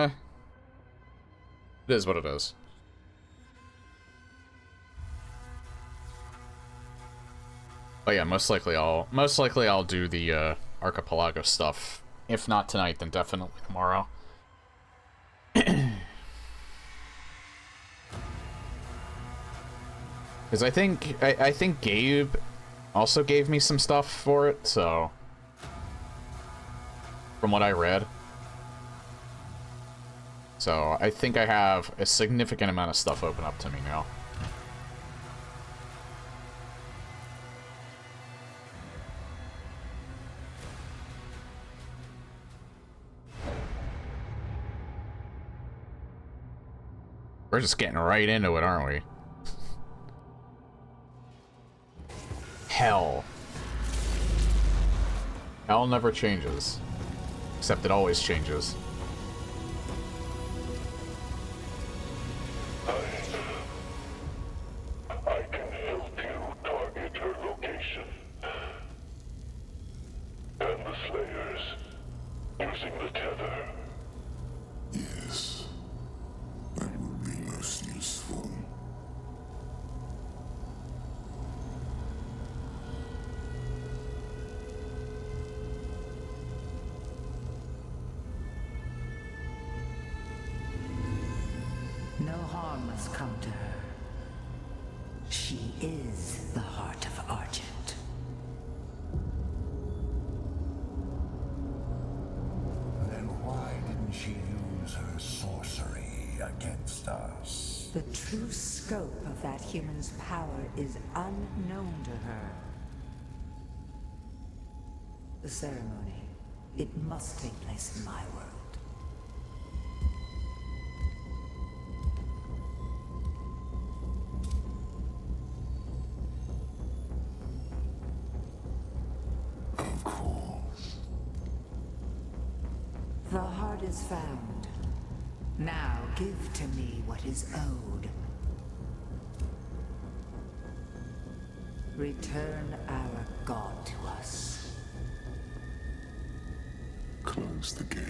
It is what it is. But yeah, most likely I'll do the Archipelago stuff. If not tonight, then definitely tomorrow. Because I think Gabe also gave me some stuff for it, so from what I read. So I think I have a significant amount of stuff open up to me now. We're just getting right into it, aren't we? Hell. Hell never changes. Except it always changes. I can help you target her location. And the Slayers, using the tether. Yes. That would be most useful. No harm must come to her. She is the heart of Argent. Then why didn't she use her sorcery against us? The true scope of that human's power is unknown to her. The ceremony, it must take place in my world. Of course. The heart is found. Now give to me what is owed. Return our god to us. Close the gate.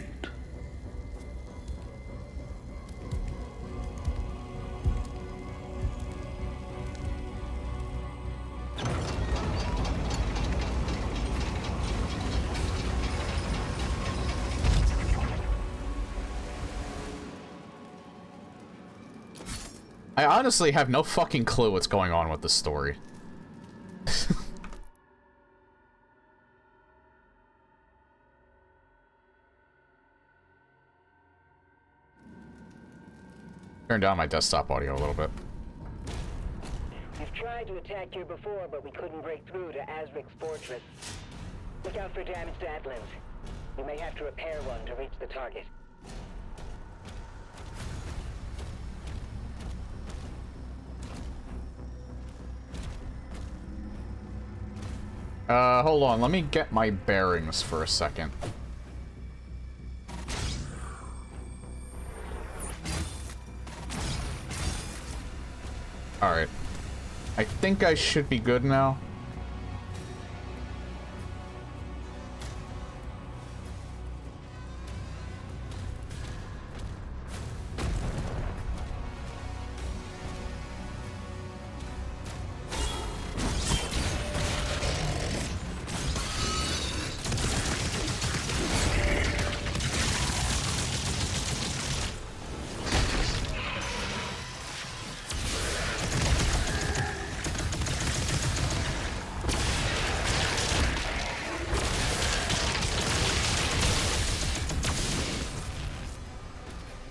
I honestly have no fucking clue what's going on with the story. Turn down my desktop audio a little bit. We've tried to attack here before, but we couldn't break through to Azric's fortress. Look out for damaged Atlands. We may have to repair one to reach the target. Hold on, let me get my bearings for a second. Alright. I think I should be good now.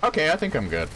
Okay, I think I'm good.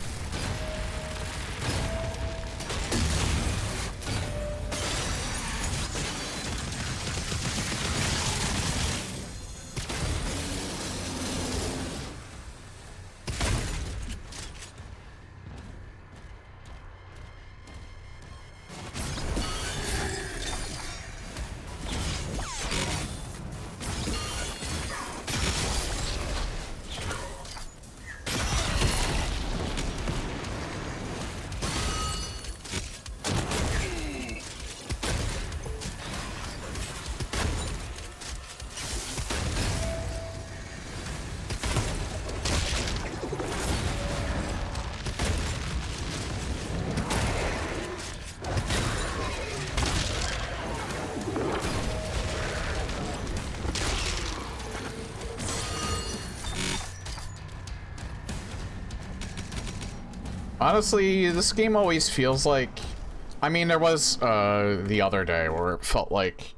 Honestly, this game always feels like... I mean, there was, the other day where it felt like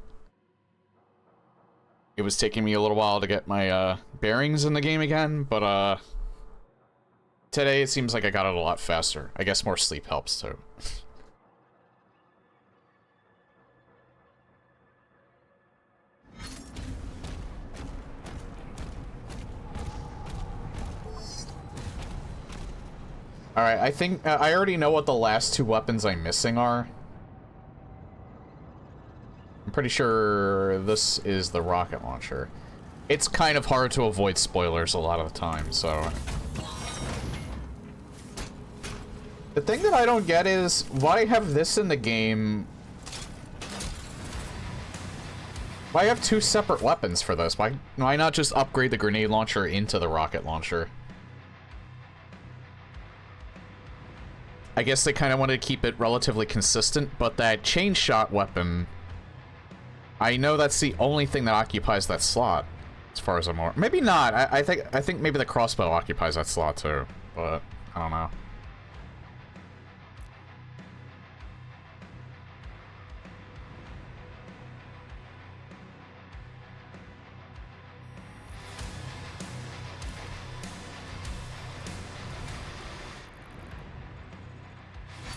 it was taking me a little while to get my, bearings in the game again, but, today it seems like I got it a lot faster. I guess more sleep helps, too. Alright, I think, I already know what the last two weapons I'm missing are. I'm pretty sure this is the rocket launcher. It's kind of hard to avoid spoilers a lot of the time, so... The thing that I don't get is, why have this in the game? Why have two separate weapons for this? Why not just upgrade the grenade launcher into the rocket launcher? I guess they kind of wanted to keep it relatively consistent, but that chain shot weapon, I know that's the only thing that occupies that slot, as far as I'm aware. Maybe not. I think maybe the crossbow occupies that slot too, but I don't know.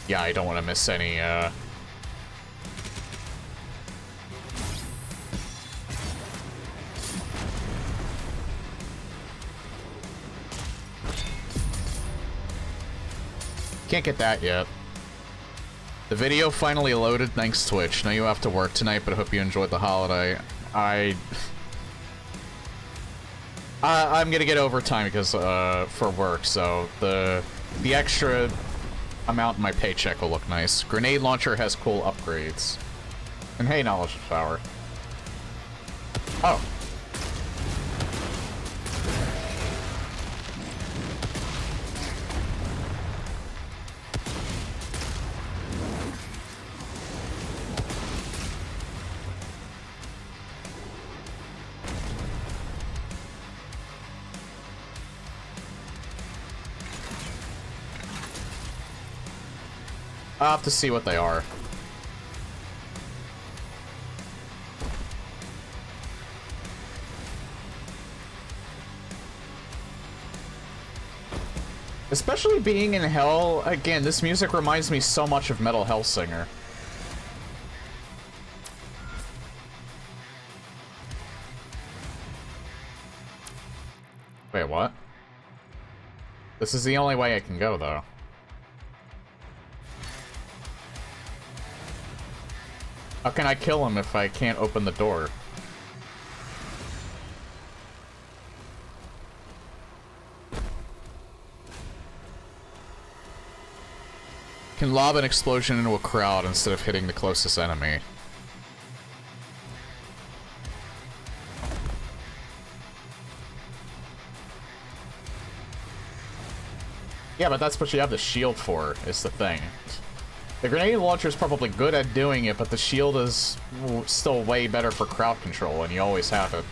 Yeah, I don't want to miss any, Can't get that yet. The video finally loaded, thanks Twitch. Know you have to work tonight, but I hope you enjoyed the holiday. I'm gonna get overtime because, for work, so the extra amount in my paycheck will look nice. Grenade launcher has cool upgrades. And hey, knowledge power. Oh. I'll have to see what they are. Especially being in Hell, again, this music reminds me so much of Metal Hellsinger. Wait, what? This is the only way I can go, though. How can I kill him if I can't open the door? Can lob an explosion into a crowd instead of hitting the closest enemy. Yeah, but that's what you have the shield for, is the thing. The grenade launcher is probably good at doing it, but the shield is still way better for crowd control, and you always have it.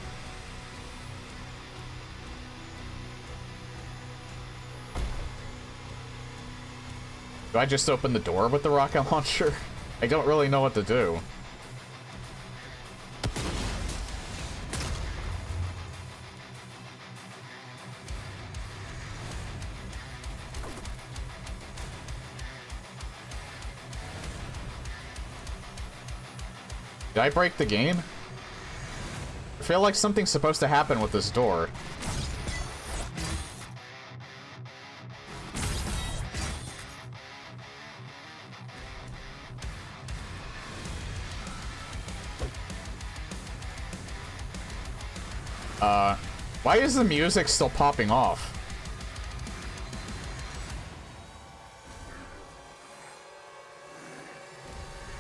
Do I just open the door with the rocket launcher? I don't really know what to do. Did I break the game? I feel like something's supposed to happen with this door. Why is the music still popping off?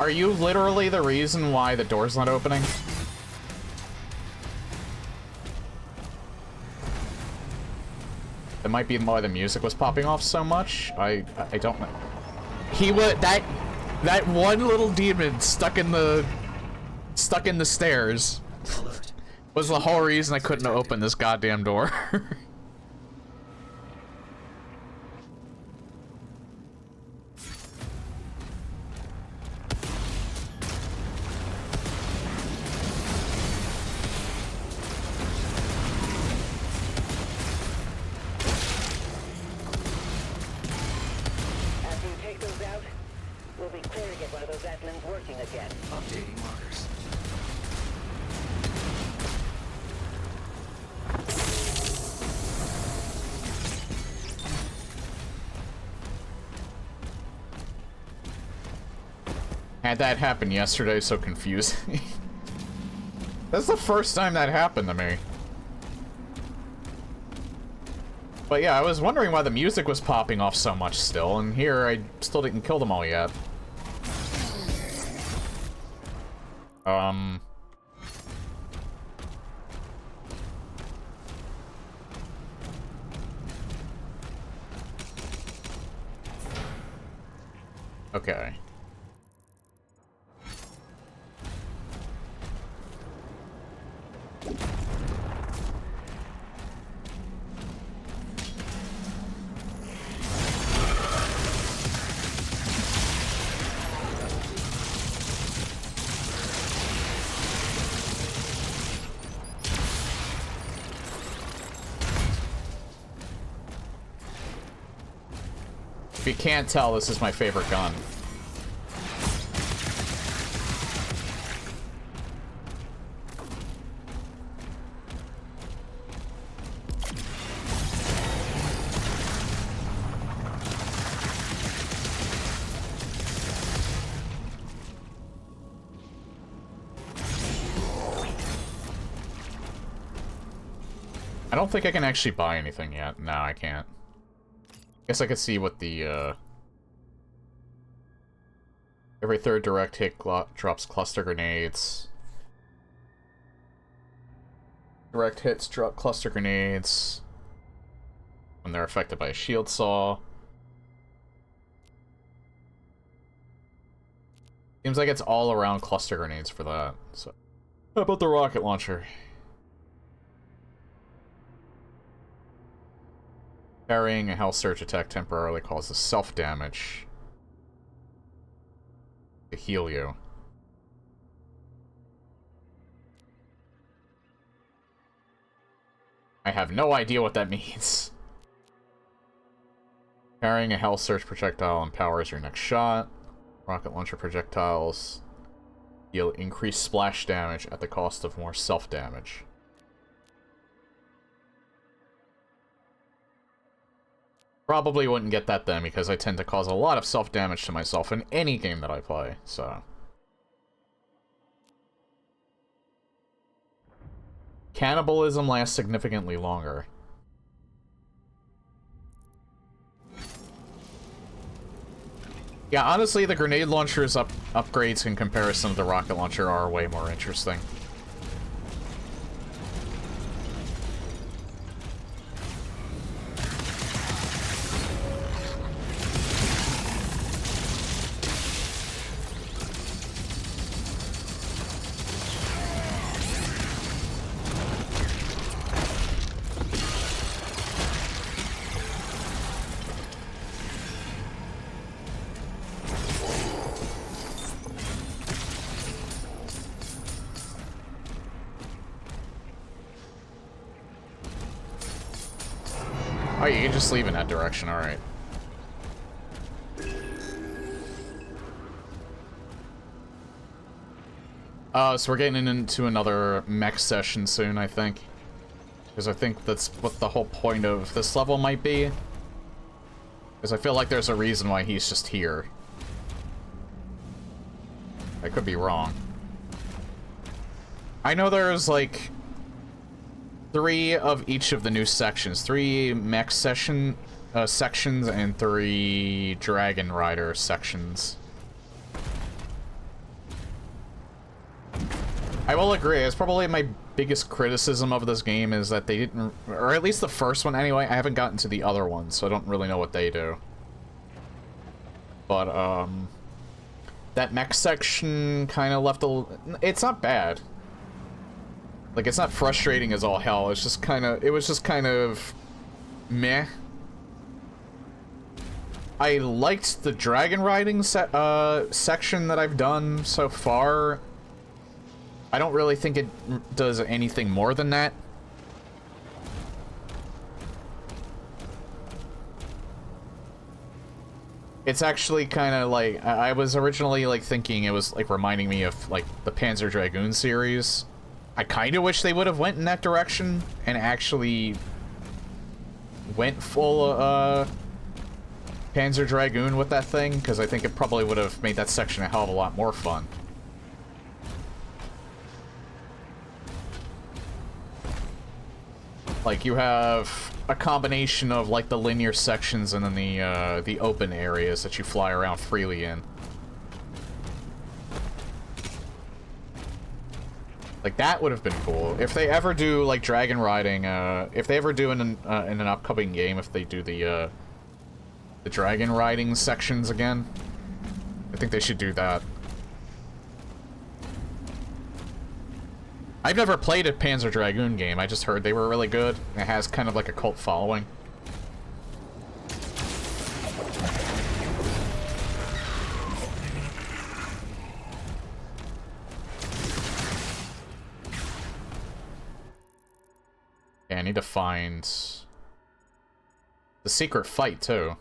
Are you literally the reason why the door's not opening? That might be why the music was popping off so much. I don't know. He would that one little demon stuck in the stairs was the whole reason I couldn't open this goddamn door. Atlan's working again. Updating markers. Had that happen yesterday, so confusing. That's the first time that happened to me. But yeah, I was wondering why the music was popping off so much still, and here I still didn't kill them all yet. Okay. If you can't tell, this is my favorite gun. I don't think I can actually buy anything yet. No, I can't. Guess I could see what the, every third direct hit drops cluster grenades. Direct hits drop cluster grenades when they're affected by a shield saw. Seems like it's all around cluster grenades for that. So, how about the rocket launcher? Carrying a health surge attack temporarily causes self-damage to heal you. I have no idea what that means. Carrying a health surge projectile empowers your next shot. Rocket launcher projectiles deal increased splash damage at the cost of more self-damage. Probably wouldn't get that then, because I tend to cause a lot of self-damage to myself in any game that I play, so... Cannibalism lasts significantly longer. Yeah, honestly, the grenade launcher's upgrades in comparison to the rocket launcher are way more interesting. Oh, you can just leave in that direction, alright. So we're getting into another mech session soon, I think. Because I think that's what the whole point of this level might be. Because I feel like there's a reason why he's just here. I could be wrong. I know there's, like... 3 of each of the new sections. 3 mech sections and 3 Dragon Rider sections. I will agree, it's probably my biggest criticism of this game is that they didn't, or at least the first one anyway, I haven't gotten to the other ones, so I don't really know what they do. But, that mech section kind of left a... It's not bad. Like, it's not frustrating as all hell, it's just kind of... It was just kind of... meh. I liked the dragon riding section that I've done so far. I don't really think it does anything more than that. It's actually kind of like, I was originally like thinking it was like reminding me of like the Panzer Dragoon series. I kind of wish they would have went in that direction and actually went full Panzer Dragoon with that thing, because I think it probably would have made that section a hell of a lot more fun. Like, you have a combination of, like, the linear sections and then the open areas that you fly around freely in. Like, that would have been cool. If they ever do, like, dragon riding, if they ever do in an upcoming game, if they do the dragon riding sections again, I think they should do that. I've never played a Panzer Dragoon game, I just heard they were really good. It has kind of like a cult following. Yeah, I need to find the secret fight, too.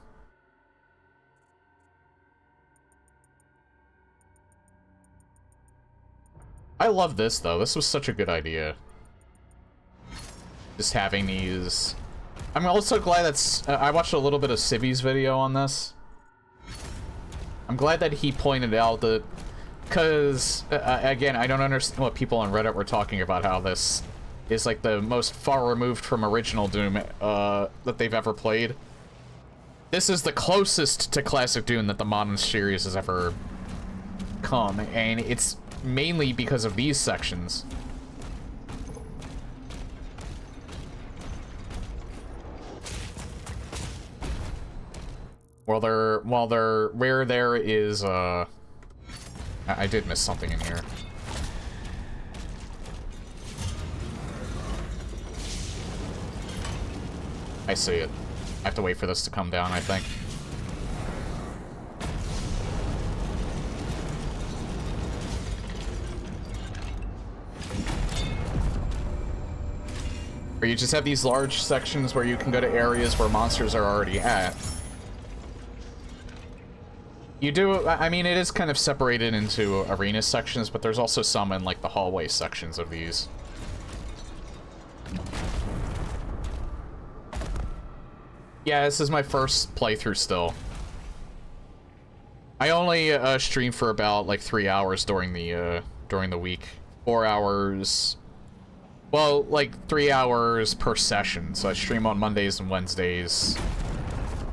I love this, though. This was such a good idea. Just having these... I'm also glad that's... I watched a little bit of Civi's video on this. I'm glad that he pointed out that... Because, again, I don't understand what people on Reddit were talking about, how this is, like, the most far removed from original Doom that they've ever played. This is the closest to classic Doom that the modern series has ever come, and it's mainly because of these sections. Where there is, I did miss something in here. I see it. I have to wait for this to come down, I think. Or you just have these large sections where you can go to areas where monsters are already at. You do, I mean, it is kind of separated into arena sections, but there's also some in, like, the hallway sections of these. Yeah, this is my first playthrough still. I only stream for about, like, 3 hours during the week. 4 hours... Well, like, 3 hours per session, so I stream on Mondays and Wednesdays.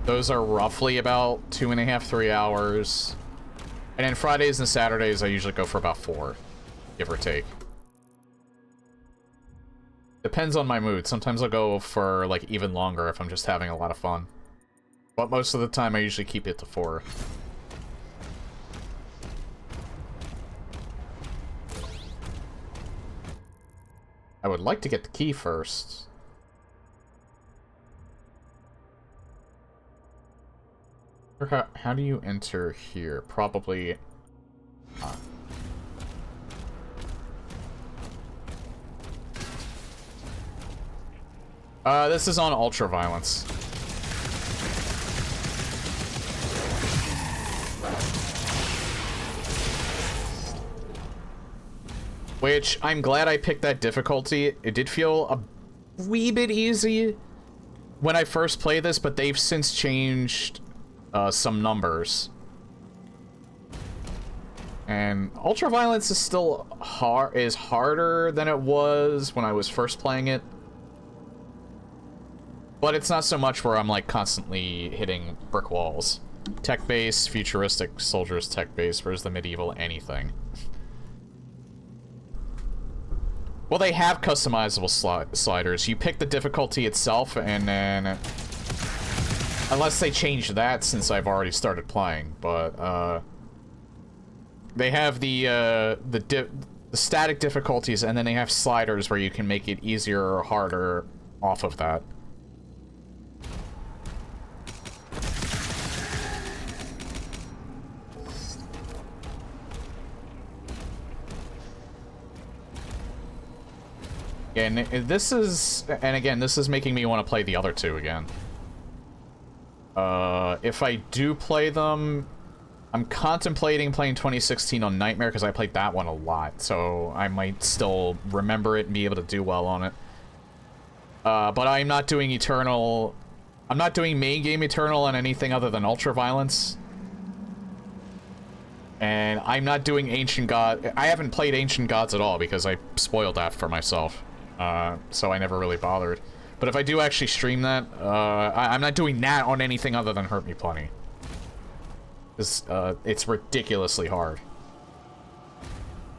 Those are roughly about 2.5, 3 hours. And then Fridays and Saturdays, I usually go for about 4, give or take. Depends on my mood. Sometimes I'll go for, like, even longer if I'm just having a lot of fun. But most of the time, I usually keep it to 4. I would like to get the key first. How do you enter here? Probably... this is on Ultraviolence. Which, I'm glad I picked that difficulty. It did feel a wee bit easy when I first played this, but they've since changed some numbers. And Ultraviolence is still harder than it was when I was first playing it. But it's not so much where I'm, like, constantly hitting brick walls. Tech base, futuristic soldiers tech base, where's the medieval anything? Well, they have customizable sliders. You pick the difficulty itself, and then... Unless they change that since I've already started playing, but, they have the static difficulties, and then they have sliders where you can make it easier or harder off of that. And this is, and again, this is making me want to play the other two again. If I do play them, I'm contemplating playing 2016 on Nightmare because I played that one a lot, so I might still remember it and be able to do well on it. But I'm not doing Eternal. I'm not doing main game Eternal on anything other than Ultraviolence. And I'm not doing Ancient God. I haven't played Ancient Gods at all because I spoiled that for myself. So I never really bothered. But if I do actually stream that, I'm not doing that on anything other than Hurt Me Plenty. It's ridiculously hard.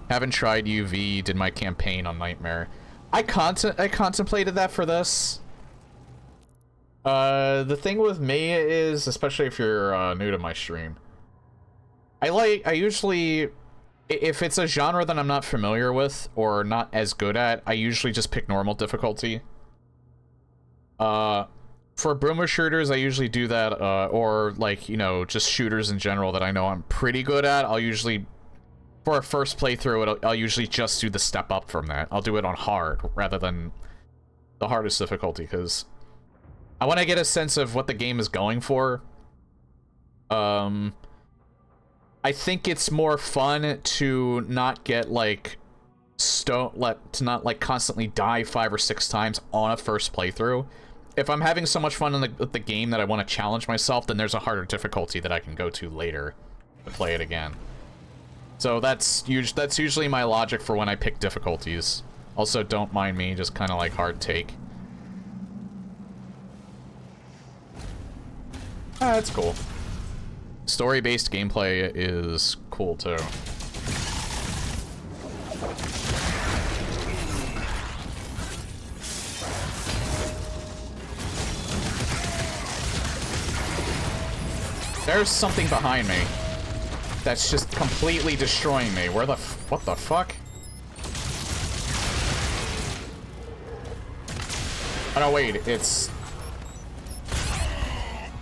Haven't tried UV, did my campaign on Nightmare. I contemplated that for this. The thing with me is, especially if you're new to my stream, I usually, if it's a genre that I'm not familiar with or not as good at, I usually just pick normal difficulty. For boomer shooters, I usually do that, or like, you know, just shooters in general that I know I'm pretty good at. I'll usually, for a first playthrough, I'll usually just do the step up from that. I'll do it on hard rather than the hardest difficulty, because I want to get a sense of what the game is going for. I think it's more fun to not get like to not like constantly die 5 or 6 times on a first playthrough. If I'm having so much fun with the game that I want to challenge myself, then there's a harder difficulty that I can go to later to play it again. So that's usually my logic for when I pick difficulties. Also, don't mind me, just kind of like hard take. That's cool. Story-based gameplay is cool too. There's something behind me that's just completely destroying me. What the fuck? Oh no, wait, it's...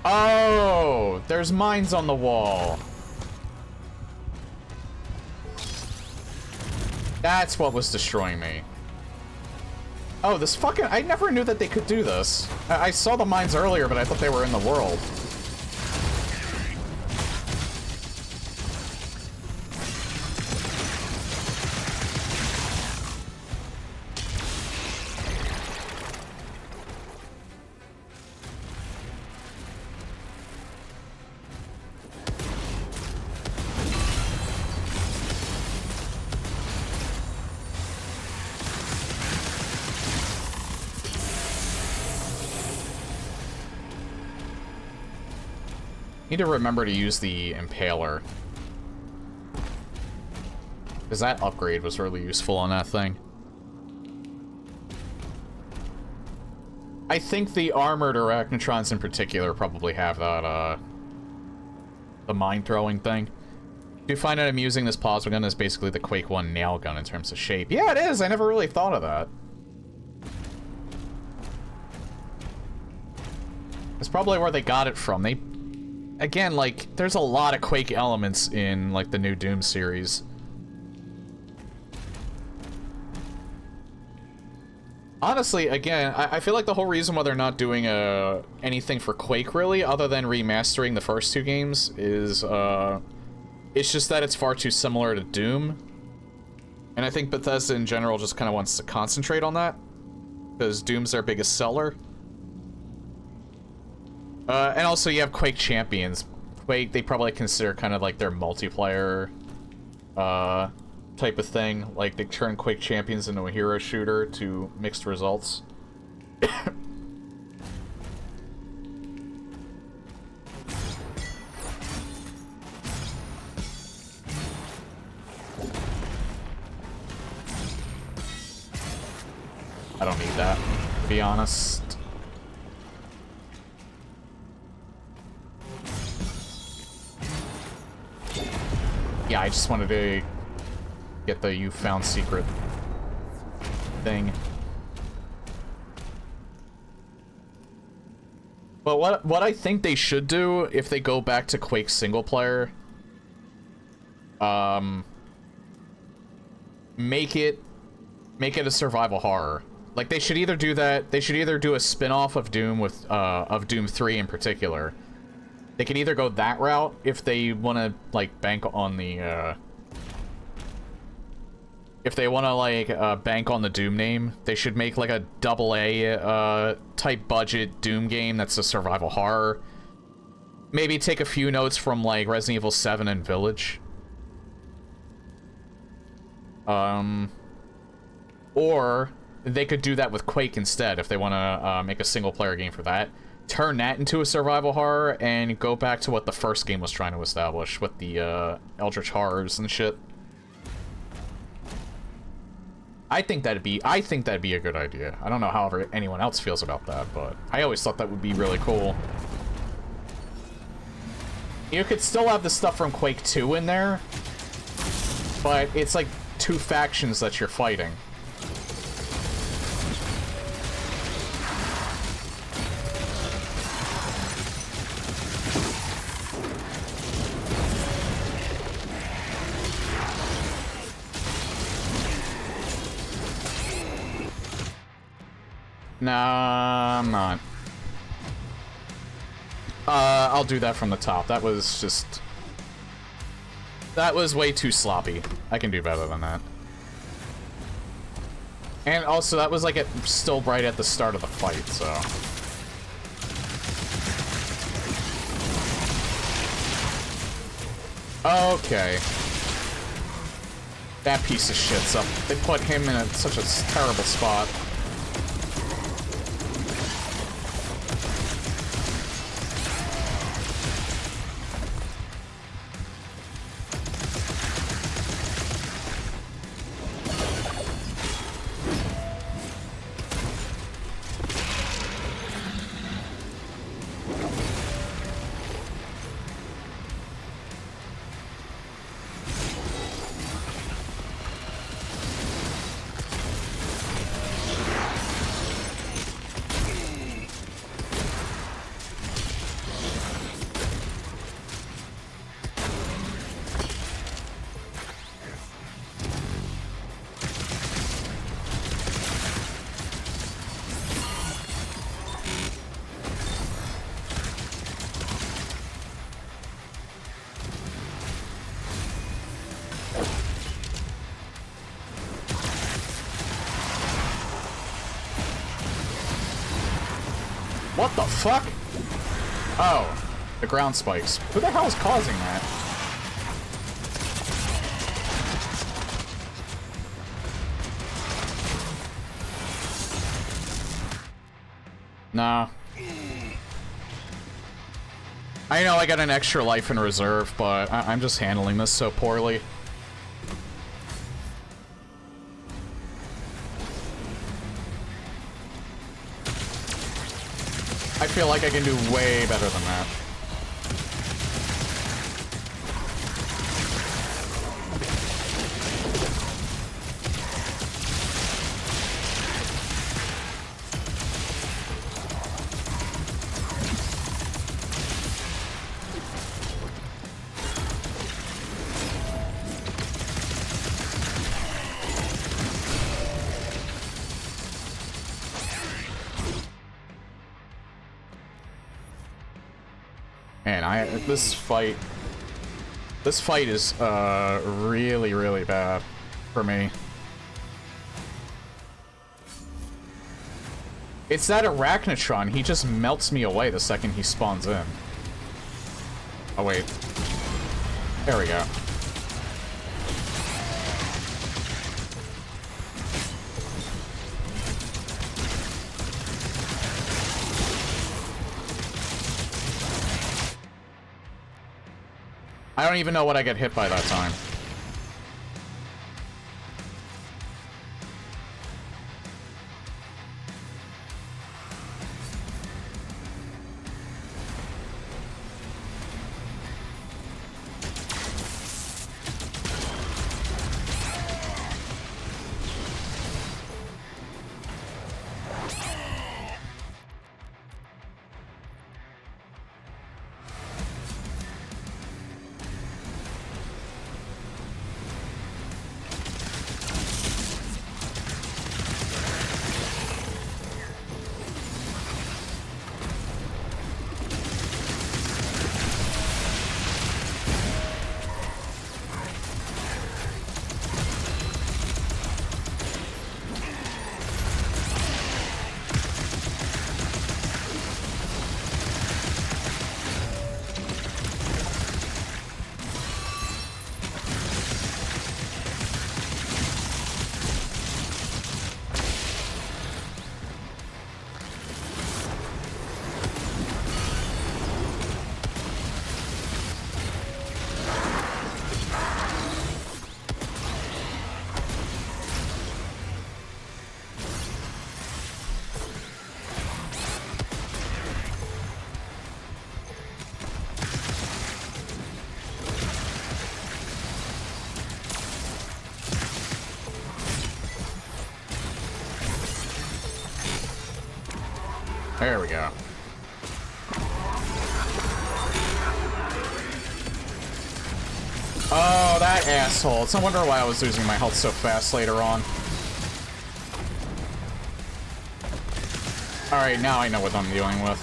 Oh, there's mines on the wall. That's what was destroying me. Oh, this fucking... I never knew that they could do this. I saw the mines earlier, but I thought they were in the world. Need to remember to use the Impaler, because that upgrade was really useful on that thing. I think the armored Arachnotrons in particular probably have that, the mine throwing thing. Do you find it amusing this plasma gun is basically the Quake 1 nail gun in terms of shape? Yeah, it is! I never really thought of that. That's probably where they got it from. Again, like, there's a lot of Quake elements in, like, the new Doom series. Honestly, again, I feel like the whole reason why they're not doing anything for Quake, really, other than remastering the first 2 games, is, it's just that it's far too similar to Doom. And I think Bethesda in general just kind of wants to concentrate on that, because Doom's their biggest seller. And also you have Quake Champions. Quake, they probably consider kind of like their multiplayer type of thing. Like, they turn Quake Champions into a hero shooter to mixed results. I don't need that, to be honest. Yeah, I just wanted to get the You Found Secret thing. But what I think they should do if they go back to Quake single player, make it a survival horror. Like, they should either do that, they should either do a spin-off of Doom with Doom 3 in particular, They can either go that route if they want to, like, bank on the, if they want to, like, bank on the Doom name, they should make, like, a AA, type budget Doom game that's a survival horror. Maybe take a few notes from, like, Resident Evil 7 and Village. Or they could do that with Quake instead if they want to make a single-player game for that. Turn that into a survival horror and go back to what the first game was trying to establish with the Eldritch Horrors and shit. I think that'd be a good idea. I don't know however anyone else feels about that, but I always thought that would be really cool. You could still have the stuff from Quake 2 in there, but it's like two factions that you're fighting. Nah, I'm not. I'll do that from the top. That was just... That was way too sloppy. I can do better than that. And also, that was like still right at the start of the fight, so... Okay. That piece of shit's up. They put him in such a terrible spot. What the fuck? Oh, the ground spikes. Who the hell is causing that? Nah. I know I got an extra life in reserve, but I'm just handling this so poorly. I feel like I can do way better than that. Man, this fight is really, really bad for me. It's that Arachnotron, he just melts me away the second he spawns in. Oh wait. There we go. I don't even know what I get hit by that time. There we go. Oh, that asshole. It's no wonder why I was losing my health so fast later on. Alright, now I know what I'm dealing with.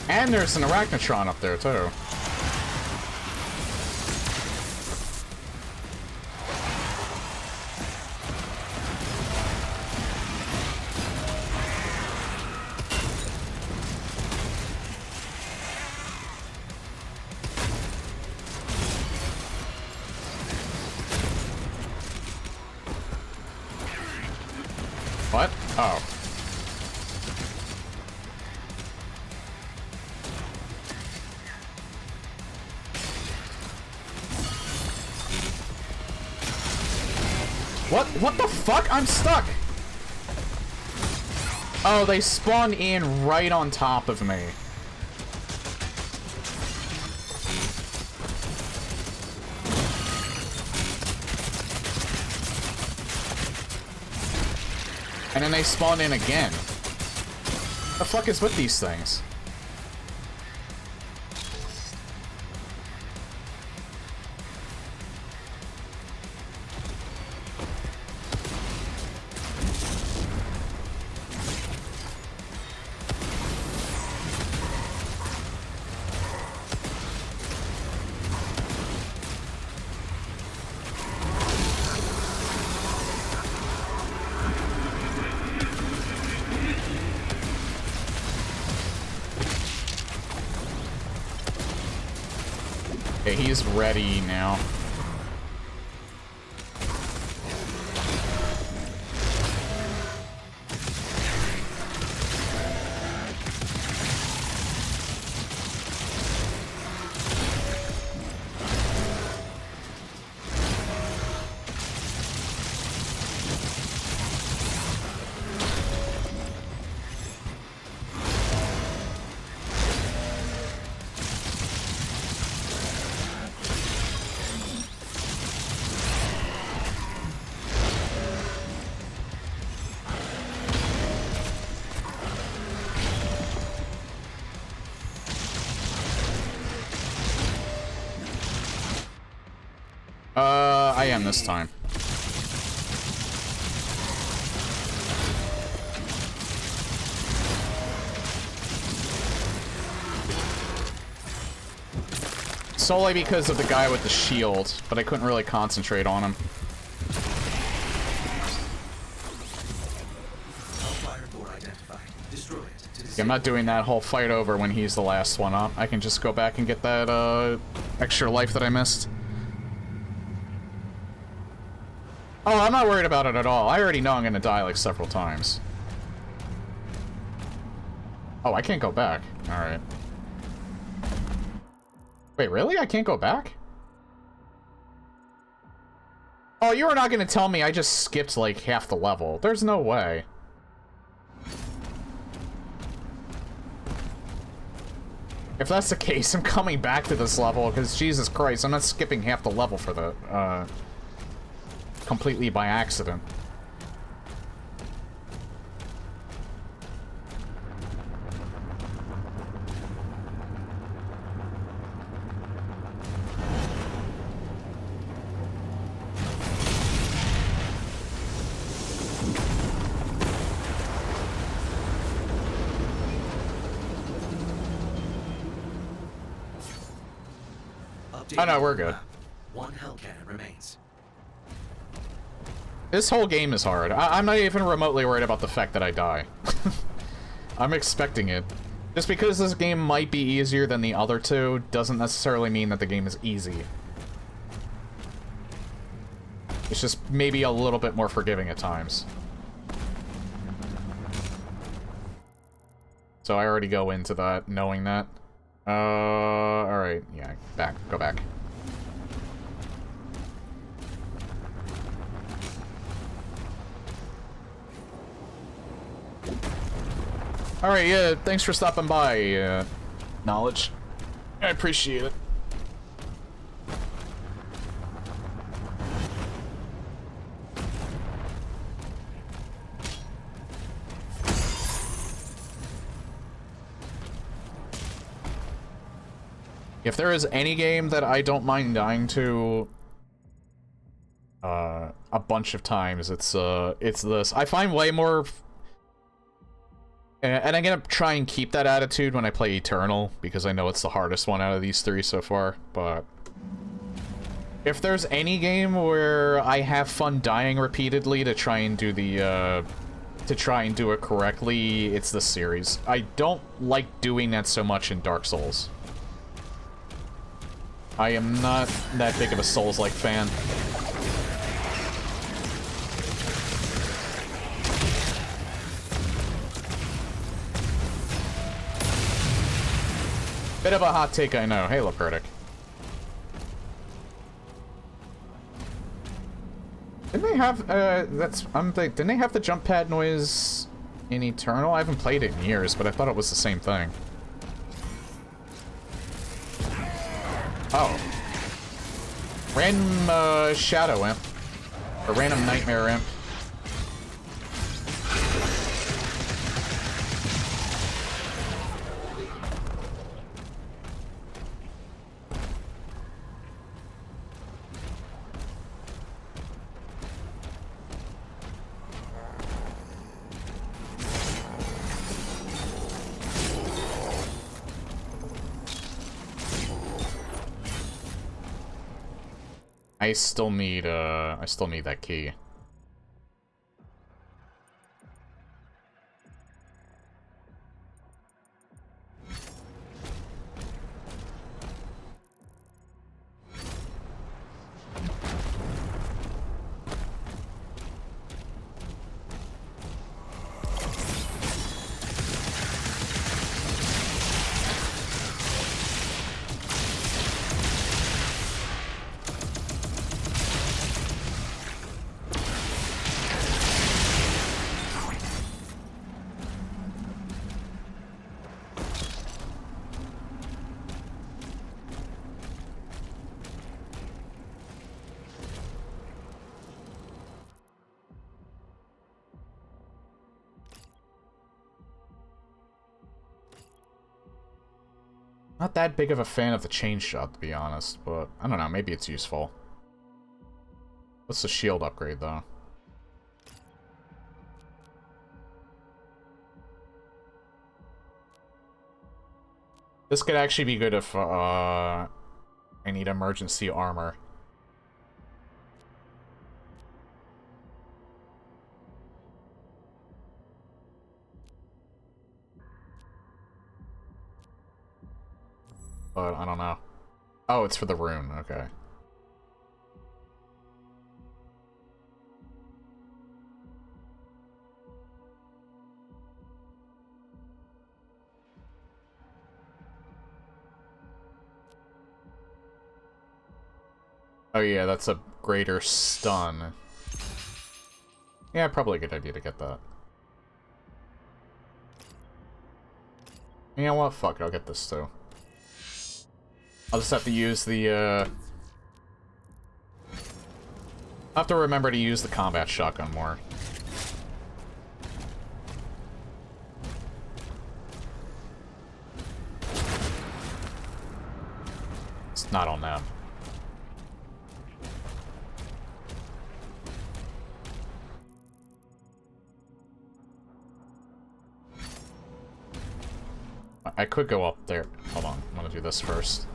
And there's an Arachnotron up there, too. What? Oh. What the fuck? I'm stuck! Oh, they spawned in right on top of me. And then they spawn in again. The fuck is with these things? Okay, he's ready now. I am this time. Solely because of the guy with the shield, but I couldn't really concentrate on him. Yeah, I'm not doing that whole fight over when he's the last one up. I can just go back and get that extra life that I missed. Oh, I'm not worried about it at all. I already know I'm gonna die like several times. Oh, I can't go back. Alright. Wait, really? I can't go back? Oh, you are not gonna tell me I just skipped like half the level. There's no way. If that's the case, I'm coming back to this level, because Jesus Christ, I'm not skipping half the level for the, completely by accident. Oh no, we're good. One hell cannon remains. This whole game is hard. I'm not even remotely worried about the fact that I die. I'm expecting it. Just because this game might be easier than the other two doesn't necessarily mean that the game is easy. It's just maybe a little bit more forgiving at times. So I already go into that knowing that. Alright, yeah, go back. Alright, yeah, thanks for stopping by, Knowledge. I appreciate it. If there is any game that I don't mind dying to a bunch of times, it's this. I find way more, and I'm gonna try and keep that attitude when I play Eternal, because I know it's the hardest one out of these three so far, but if there's any game where I have fun dying repeatedly to try and do the, to try and do it correctly, it's this series. I don't like doing that so much in Dark Souls. I am not that big of a Souls-like fan. Bit of a hot take, I know. Hey, Lepertic. Didn't they have, didn't they have the jump pad noise in Eternal? I haven't played it in years, but I thought it was the same thing. Oh. Random, Shadow Imp. Or random Nightmare Imp. I still need that key. Not that big of a fan of the chain shot, to be honest, but I don't know, maybe it's useful. What's the shield upgrade, though? This could actually be good if, I need emergency armor. But I don't know. Oh, it's for the rune, okay. Oh yeah, that's a greater stun. Yeah, probably a good idea to get that. You know what? Fuck it, I'll get this too. I'll just have to use the, I'll have to remember to use the combat shotgun more. It's not on them. I could go up there. Hold on, I'm gonna do this first.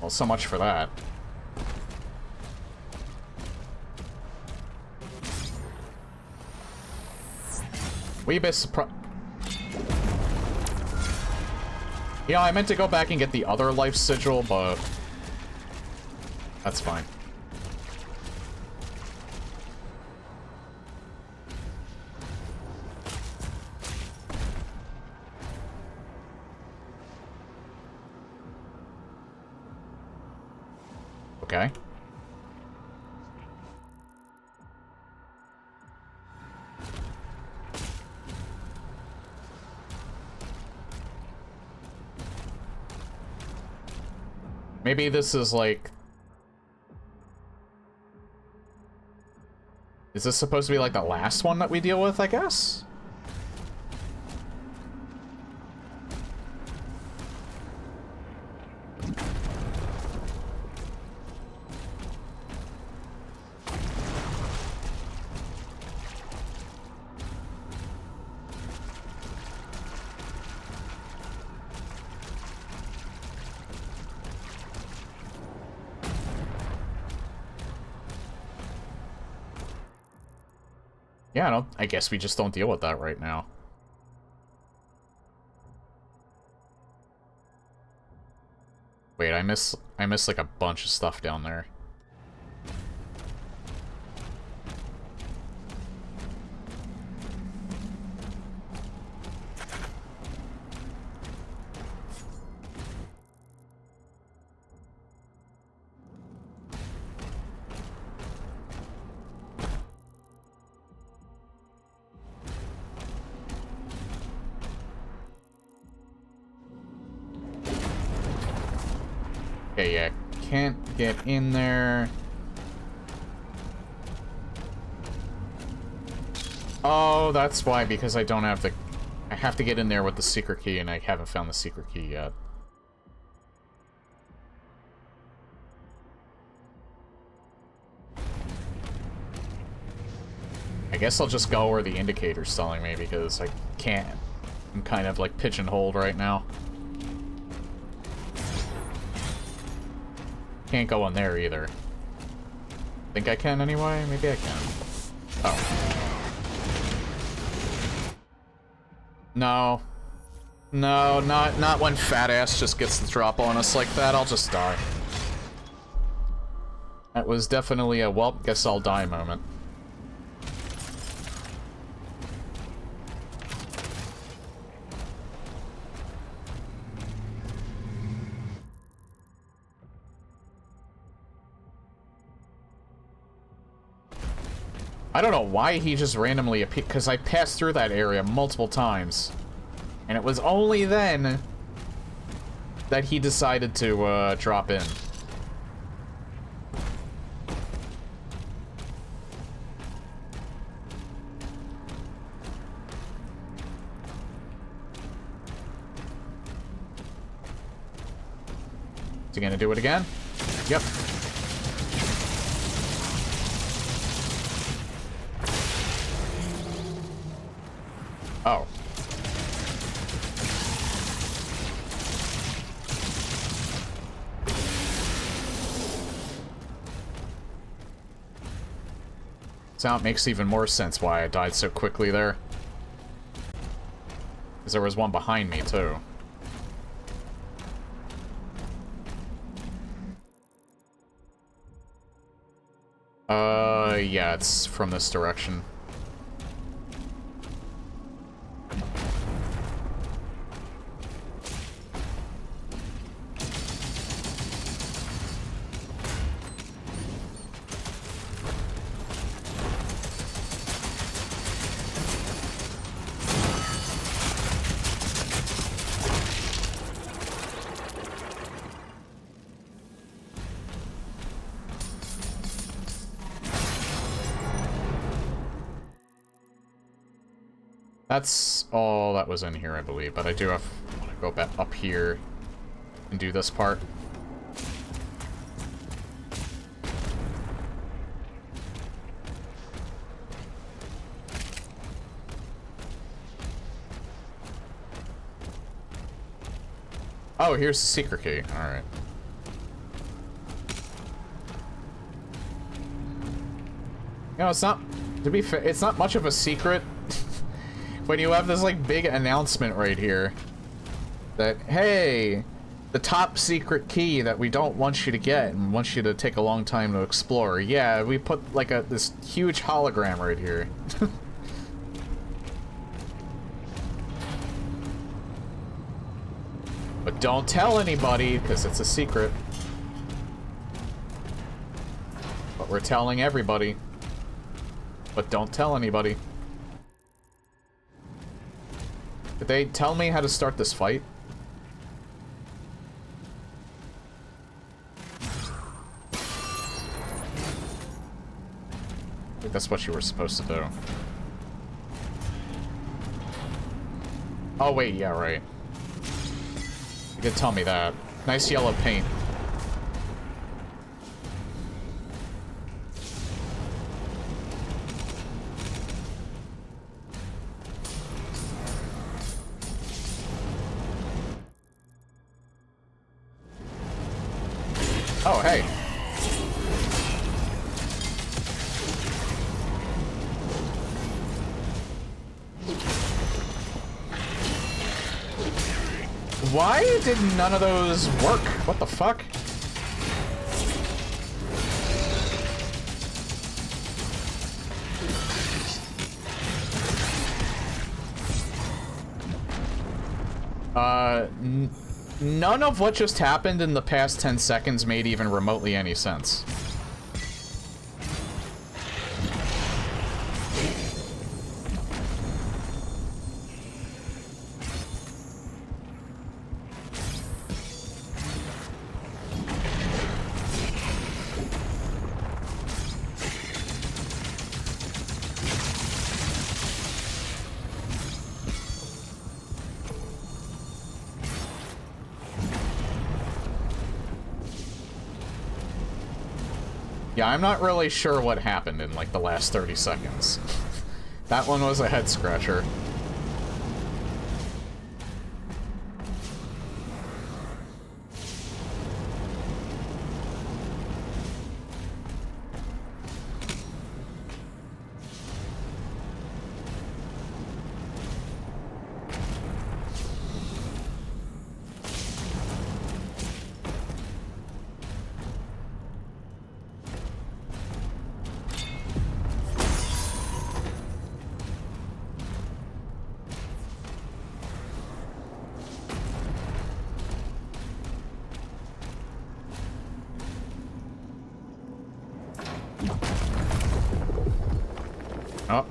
Well, so much for that. Weebus yeah, I meant to go back and get the other life sigil, but that's fine. Okay. Maybe this is like... Is this supposed to be like the last one that we deal with, I guess? Yeah, I guess we just don't deal with that right now. Wait, I miss like a bunch of stuff down there. Okay, yeah, can't get in there. Oh, that's why, because I don't have the... I have to get in there with the secret key, and I haven't found the secret key yet. I guess I'll just go where the indicator's telling me, because I can't. I'm kind of, like, pigeonholed right now. Can't go in there either. Think I can anyway? Maybe I can. Oh. No. No, not when fat ass just gets the drop on us like that. I'll just die. That was definitely a, well, guess I'll die moment. I don't know why he just randomly appeared, because I passed through that area multiple times. And it was only then that he decided to drop in. Is he gonna do it again? Yep. Oh. So now it makes even more sense why I died so quickly there. Because there was one behind me, too. Yeah, it's from this direction. That's all that was in here, I believe, but I do have to go back up here and do this part. Oh, here's the secret key. Alright. You know, it's not, to be fair, it's not much of a secret when you have this, like, big announcement right here that, hey, the top secret key that we don't want you to get and want you to take a long time to explore. Yeah, we put, like, this huge hologram right here. But don't tell anybody, because it's a secret. But we're telling everybody. But don't tell anybody. Did they tell me how to start this fight? think that's what you were supposed to do. Oh, wait, yeah, right. You did tell me that. Nice yellow paint. Oh, hey. Why did none of those work? What the fuck? None of what just happened in the past 10 seconds made even remotely any sense. Yeah, I'm not really sure what happened in, like, the last 30 seconds. That one was a head-scratcher. Oh.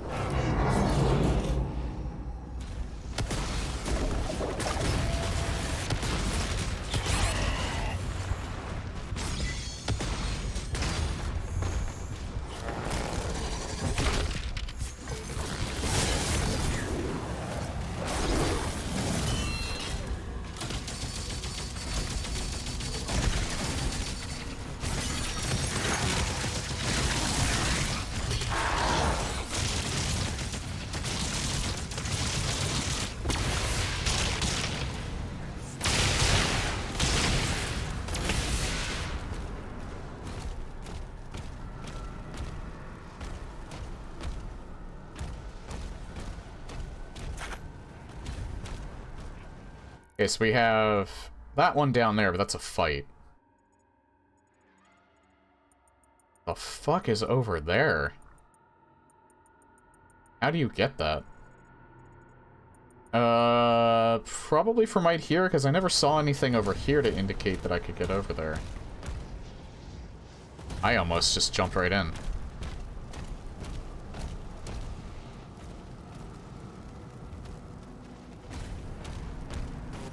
Okay, so we have that one down there, but that's a fight. The fuck is over there? How do you get that? Probably from right here, because I never saw anything over here to indicate that I could get over there. I almost just jumped right in.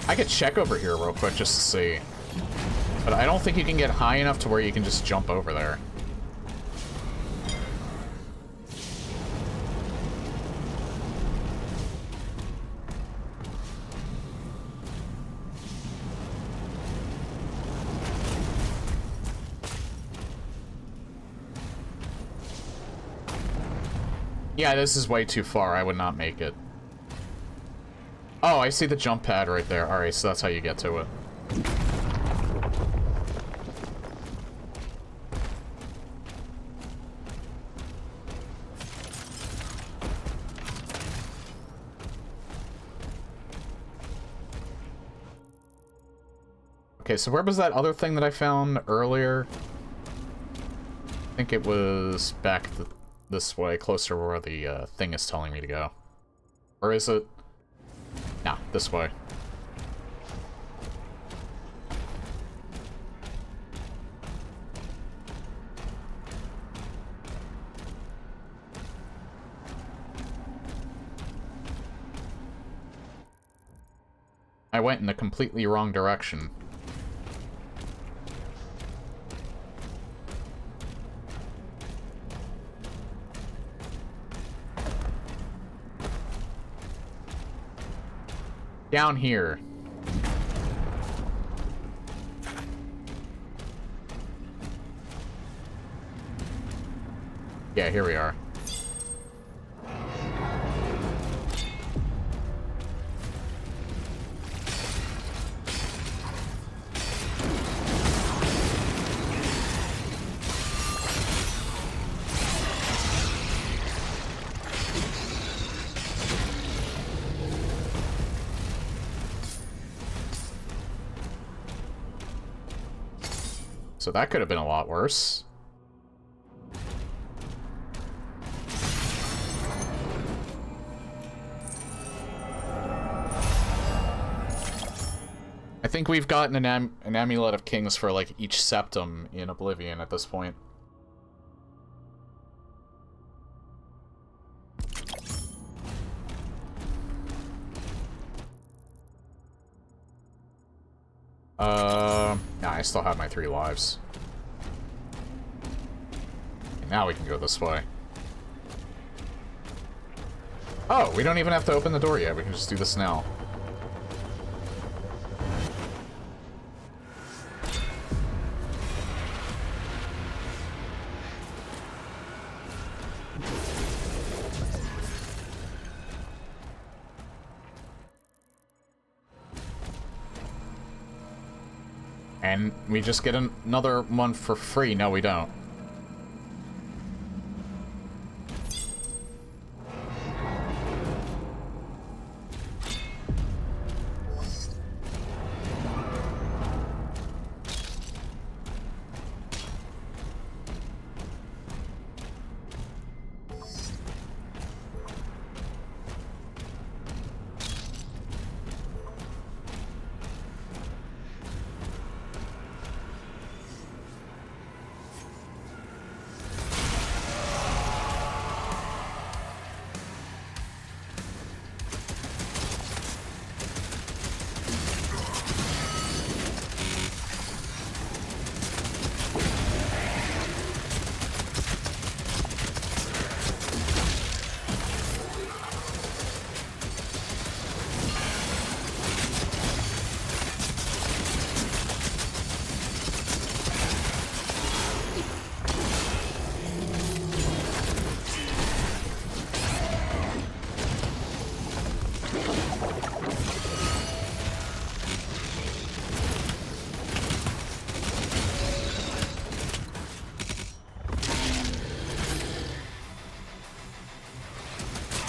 I could check over here real quick just to see. But I don't think you can get high enough to where you can just jump over there. Yeah, this is way too far. I would not make it. Oh, I see the jump pad right there. Alright, so that's how you get to it. Okay, so where was that other thing that I found earlier? I think it was back this way, closer where the thing is telling me to go. Or is it? No, this way. I went in the completely wrong direction. Down here. Yeah, here we are. So that could have been a lot worse. I think we've gotten an Amulet of Kings for, like, each septum in Oblivion at this point. Nah, I still have my 3 lives. And now we can go this way. Oh, we don't even have to open the door yet. We can just do this now. And we just get another one for free. No, we don't.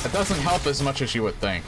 It doesn't help as much as you would think.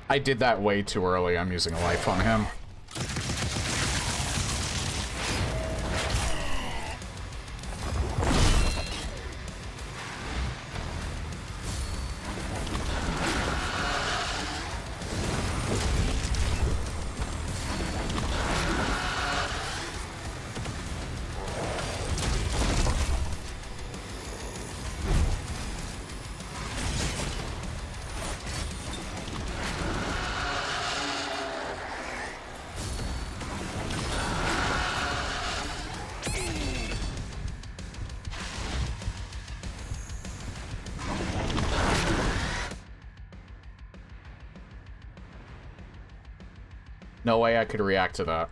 I did that way too early. I'm using a life on him. No way I could react to that.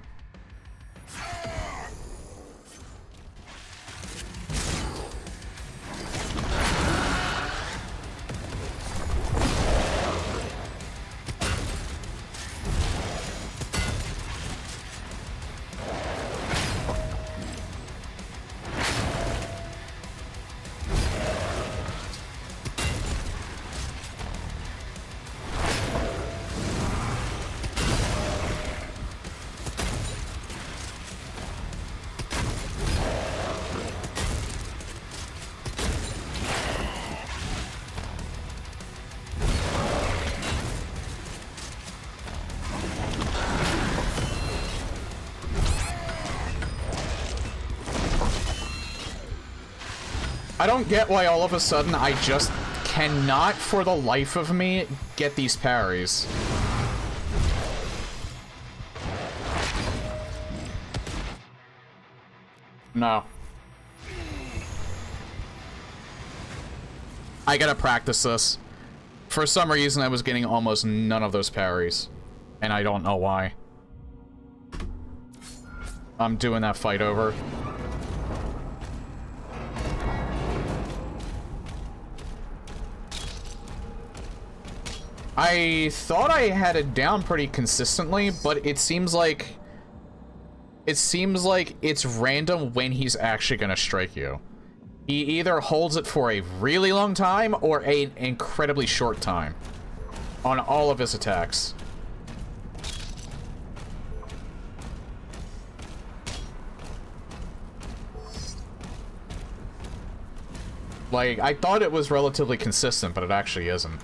I don't get why all of a sudden I just cannot, for the life of me, get these parries. No. I gotta practice this. For some reason, I was getting almost none of those parries. And I don't know why. I'm doing that fight over. I thought I had it down pretty consistently, but it seems like it's random when he's actually gonna strike you. He either holds it for a really long time or an incredibly short time on all of his attacks. Like, I thought it was relatively consistent, but it actually isn't.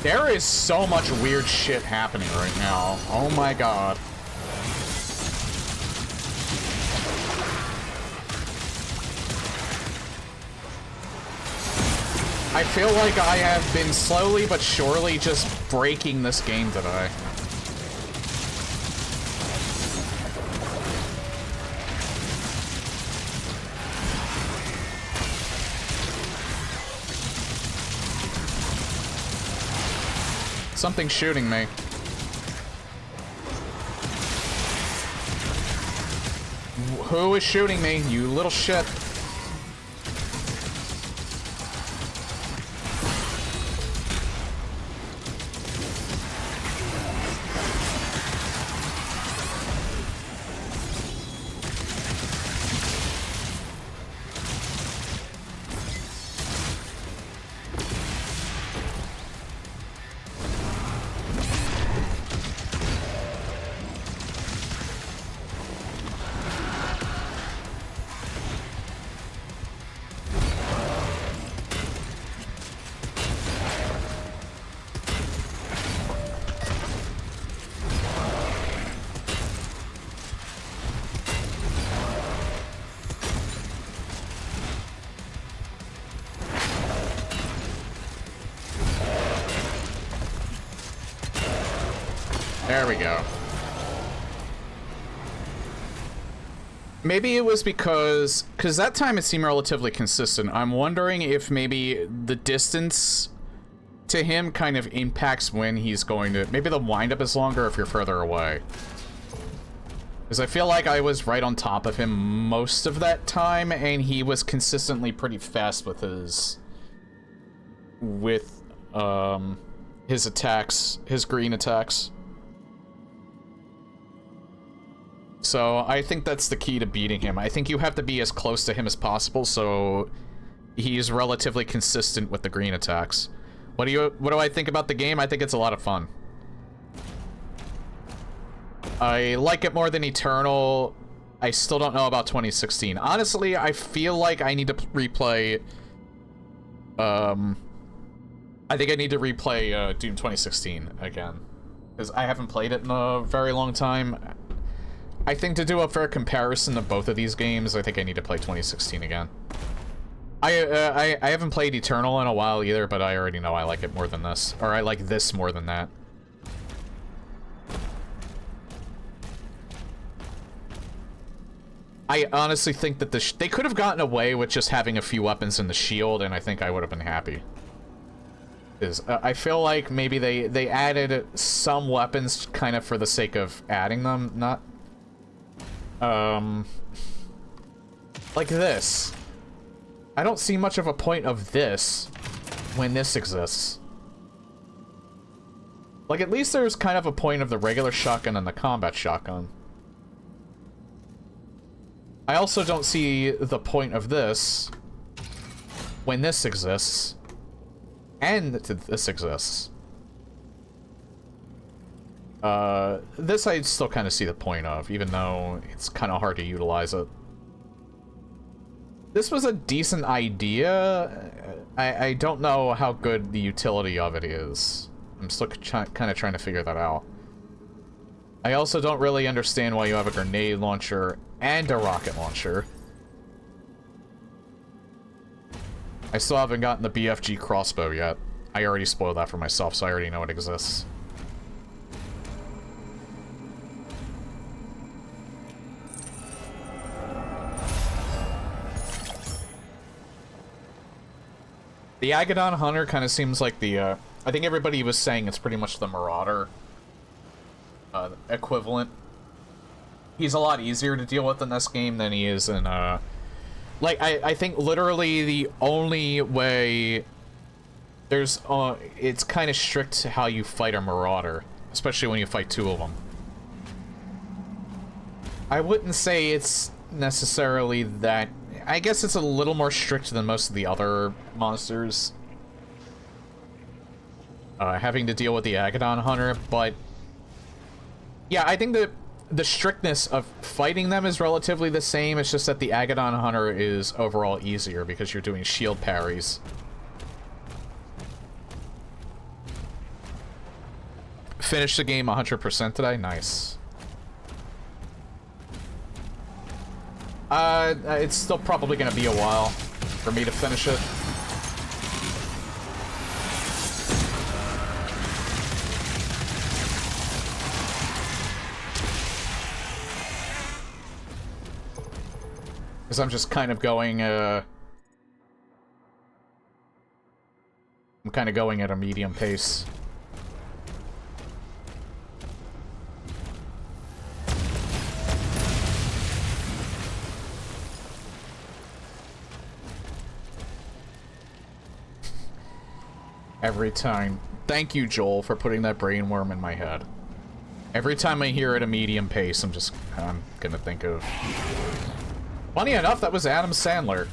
There is so much weird shit happening right now. Oh my god. I feel like I have been slowly but surely just breaking this game today. Something's shooting me. Who is shooting me, you little shit? There we go. Maybe it was because that time it seemed relatively consistent. I'm wondering if maybe the distance to him kind of impacts when he's going to... Maybe the windup is longer if you're further away. Because I feel like I was right on top of him most of that time, and he was consistently pretty fast with his... his attacks, his green attacks. So I think that's the key to beating him. I think you have to be as close to him as possible so he's relatively consistent with the green attacks. What do I think about the game? I think it's a lot of fun. I like it more than Eternal. I still don't know about 2016. Honestly, I feel like I need to replay... I think I need to replay Doom 2016 again. Because I haven't played it in a very long time. I think to do a fair comparison of both of these games, I think I need to play 2016 again. I haven't played Eternal in a while either, but I already know I like it more than this. Or I like this more than that. I honestly think that they could have gotten away with just having a few weapons in the shield, and I think I would have been happy. is. I feel like maybe they added some weapons kind of for the sake of adding them, not... Like this. I don't see much of a point of this when this exists. Like, at least there's kind of a point of the regular shotgun and the combat shotgun. I also don't see the point of this when this exists. And this exists. This I still kind of see the point of, even though it's kind of hard to utilize it. This was a decent idea. I don't know how good the utility of it is. I'm still kind of trying to figure that out. I also don't really understand why you have a grenade launcher and a rocket launcher. I still haven't gotten the BFG crossbow yet. I already spoiled that for myself, so I already know it exists. The Agadon Hunter kind of seems like the, I think everybody was saying it's pretty much the Marauder equivalent. He's a lot easier to deal with in this game than he is in, like, I think literally the only way there's, it's kind of strict how you fight a Marauder, especially when you fight two of them. I wouldn't say it's necessarily that, I guess it's a little more strict than most of the other monsters. Having to deal with the Agadon Hunter, but yeah, I think that the strictness of fighting them is relatively the same. It's just that the Agadon Hunter is overall easier because you're doing shield parries. Finished the game 100% today? Nice. It's still probably gonna be a while for me to finish it. Because I'm just kind of going, I'm kind of going at a medium pace. Every time. Thank you, Joel, for putting that brain worm in my head. Every time I hear at a medium pace, I'm gonna think of... Funny enough, that was Adam Sandler.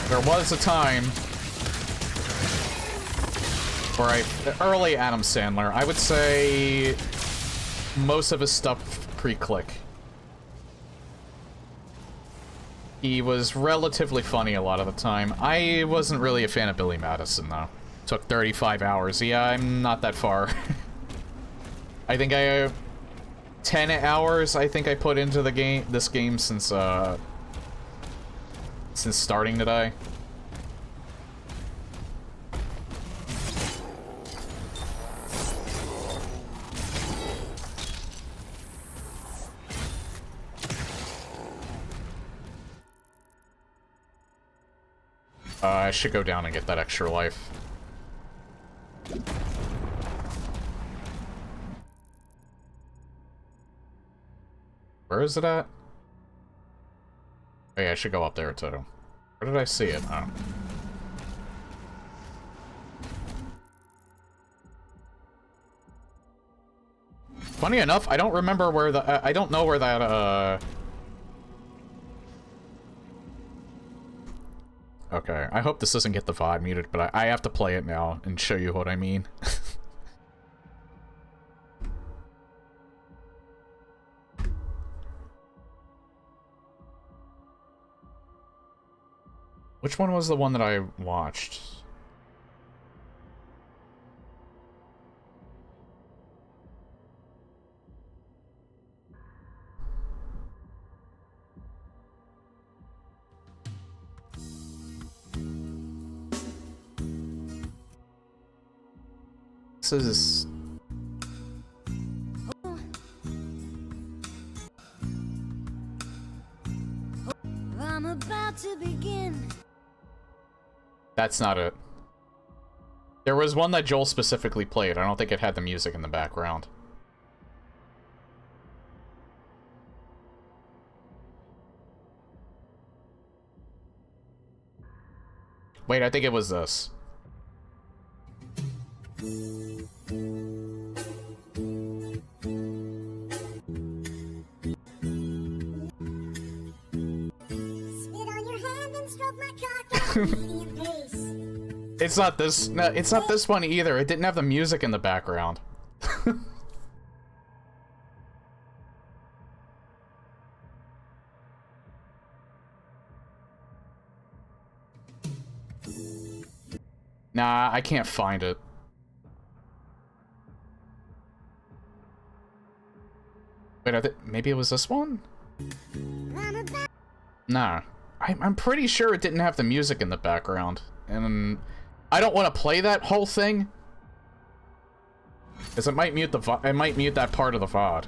There was a time where early Adam Sandler, I would say most of his stuff pre-click. He was relatively funny a lot of the time. I wasn't really a fan of Billy Madison, though. Took 35 hours. Yeah, I'm not that far. I think 10 hours, I think I put into the game, this game since starting today. I should go down and get that extra life. Where is it at? Oh yeah, I should go up there too. Where did I see it? Oh. Funny enough, I don't remember where the... I don't know where that, Okay, I hope this doesn't get the VOD muted, but I have to play it now and show you what I mean. Which one was the one that I watched? This is... I'm about to begin. That's not it. There was one that Joel specifically played. I don't think it had the music in the background. Wait, I think it was this. It's not this. No, it's not this one either. It didn't have the music in the background. Nah, I can't find it. Wait, maybe it was this one? Nah. I'm pretty sure it didn't have the music in the background. And I don't want to play that whole thing. Because it might mute that part of the VOD.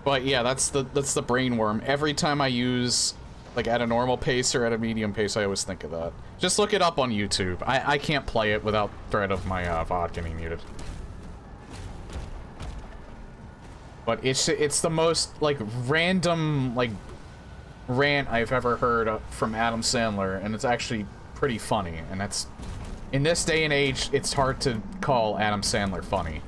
But yeah, that's the brain worm. Every time I use, like, at a normal pace or at a medium pace, I always think of that. Just look it up on YouTube. I can't play it without threat of my VOD getting muted. But it's the most, like, random, like, rant I've ever heard from Adam Sandler, and it's actually pretty funny. And that's, in this day and age, it's hard to call Adam Sandler funny.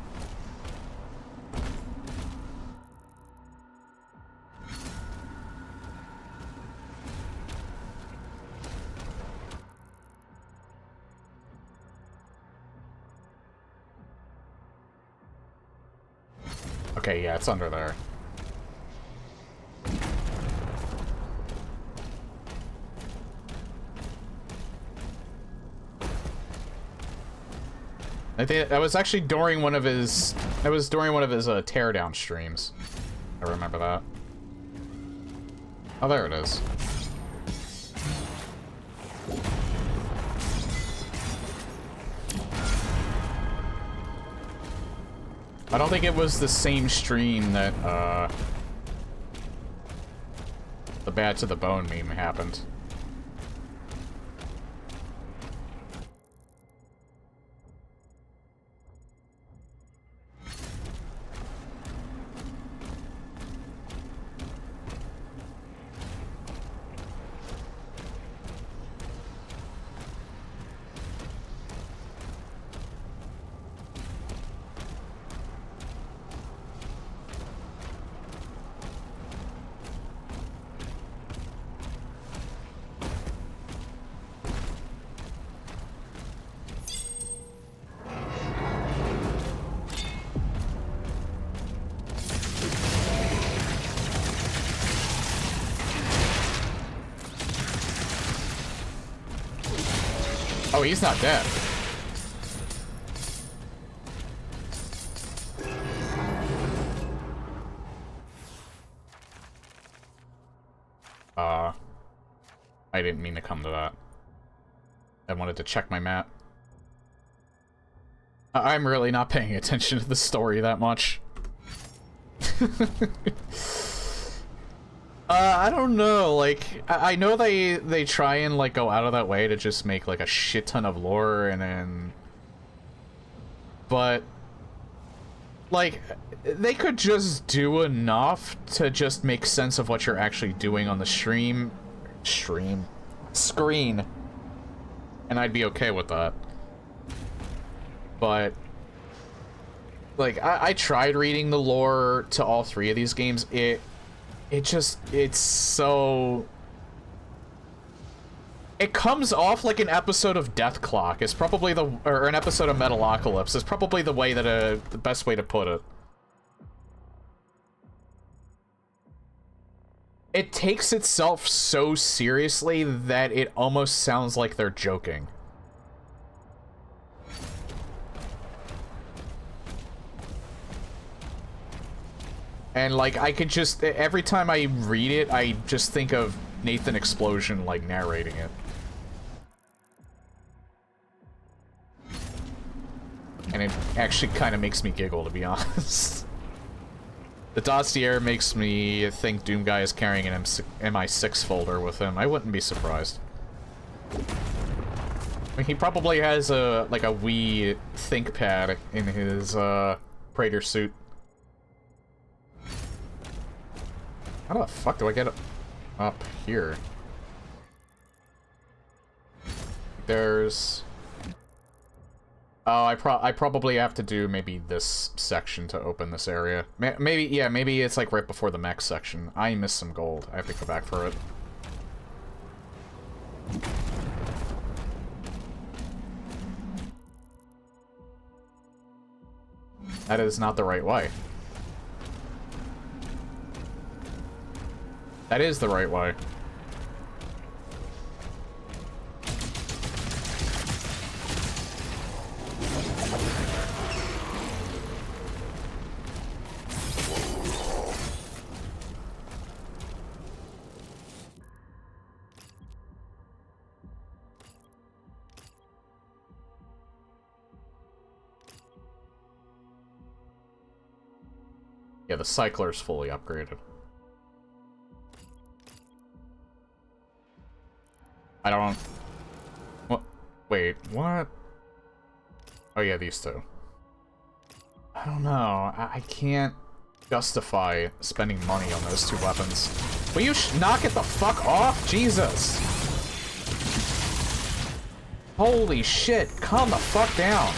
Okay, yeah, it's under there. I think that was actually during one of his teardown streams. I remember that. Oh, there it is. I don't think it was the same stream that, the Bad to the Bone meme happened. Oh, he's not dead. I didn't mean to come to that. I wanted to check my map. I'm really not paying attention to the story that much. I don't know, like, I know they try and, like, go out of that way to just make, like, a shit ton of lore, and then... But... Like, they could just do enough to just make sense of what you're actually doing on the screen. And I'd be okay with that. But... Like, I tried reading the lore to all three of these games. It's so... It comes off like an episode of Death Clock. It's probably or an episode of Metalocalypse. It's probably the way that the best way to put it. It takes itself so seriously that it almost sounds like they're joking. And, like, I could just... Every time I read it, I just think of Nathan Explosion, like, narrating it. And it actually kind of makes me giggle, to be honest. The dossier makes me think Doomguy is carrying an MI6 folder with him. I wouldn't be surprised. I mean, he probably has a, like, a Wii ThinkPad in his, Praetor suit. How the fuck do I get up here? There's... Oh, I probably have to do maybe this section to open this area. Maybe, yeah, maybe it's like right before the mech section. I missed some gold. I have to go back for it. That is not the right way. That is the right way. Yeah, the cycler's fully upgraded. I don't... What? Wait, what? Oh yeah, these two. I don't know. I can't justify spending money on those two weapons. Will you knock it the fuck off? Jesus! Holy shit, calm the fuck down.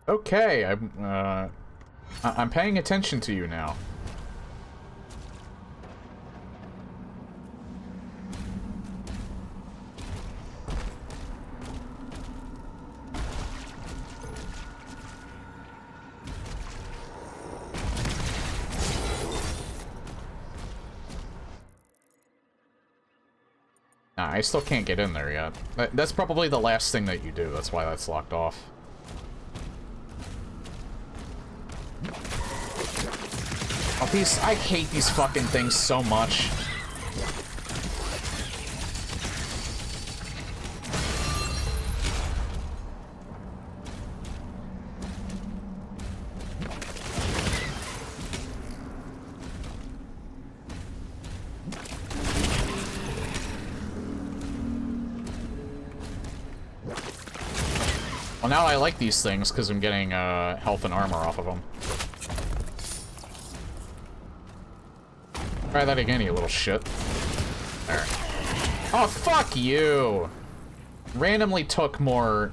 Okay, I'm paying attention to you now. Nah, I still can't get in there yet. That's probably the last thing that you do, that's why that's locked off. Oh, these... I hate these fucking things so much. Well, now I like these things because I'm getting health and armor off of them. Try that again, you little shit. There. Oh, fuck you! Randomly took more...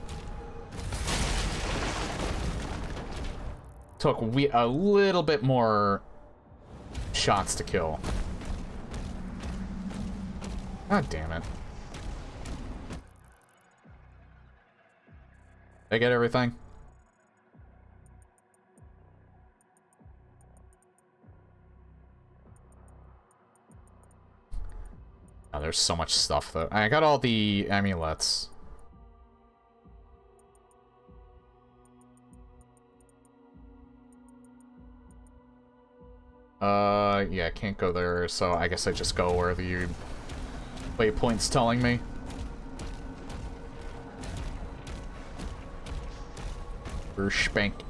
Took a little bit more shots to kill. God damn it. Did I get everything? Oh, there's so much stuff, though. I got all the amulets. Yeah, I can't go there, so I guess I just go where the waypoint's telling me. We're spanked.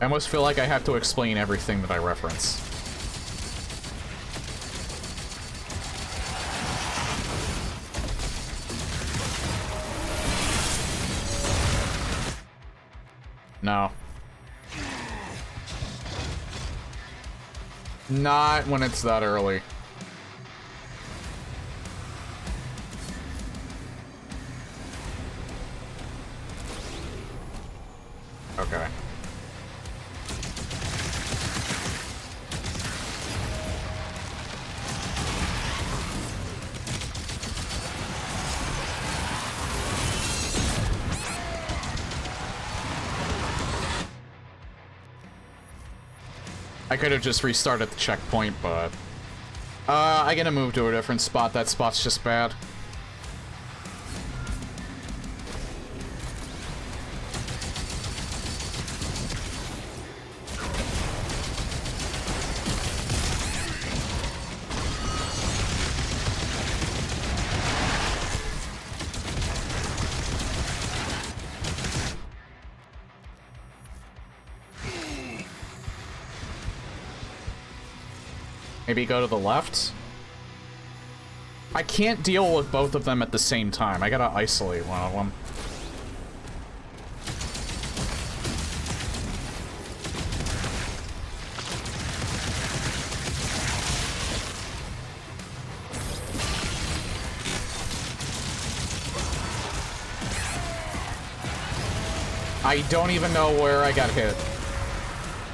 I almost feel like I have to explain everything that I reference. No. Not when it's that early. Okay. I could have just restarted the checkpoint, but... I gotta move to a different spot. That spot's just bad. Maybe go to the left? I can't deal with both of them at the same time. I gotta isolate one of them. I don't even know where I got hit.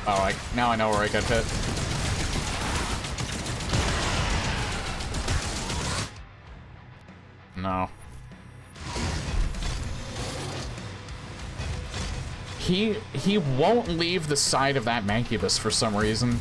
Oh, now I know where I got hit. No. He won't leave the side of that Mancubus for some reason.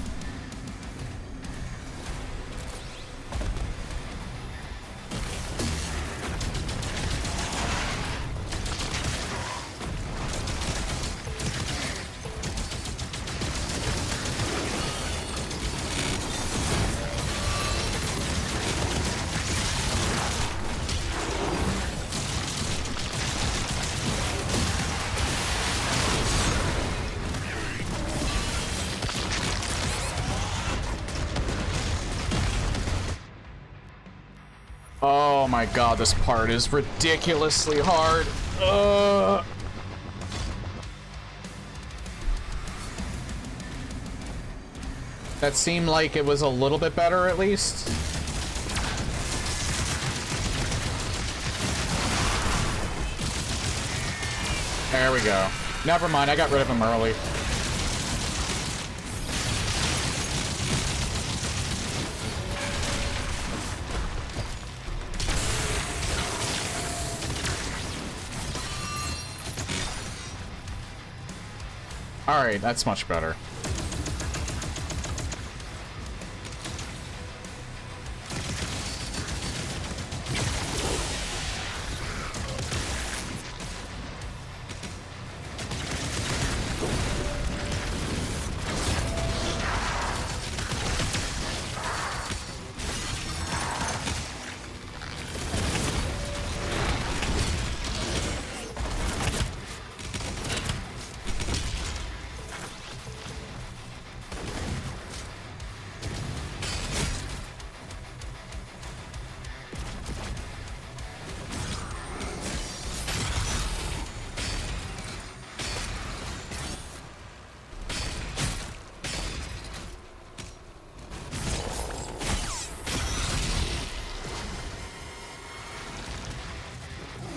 Oh my god, this part is ridiculously hard. That seemed like it was a little bit better, at least. There we go. Never mind, I got rid of him early. Alright, that's much better.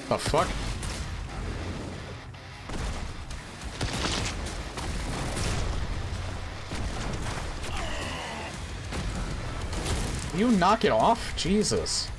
The fuck? You knock it off? Jesus.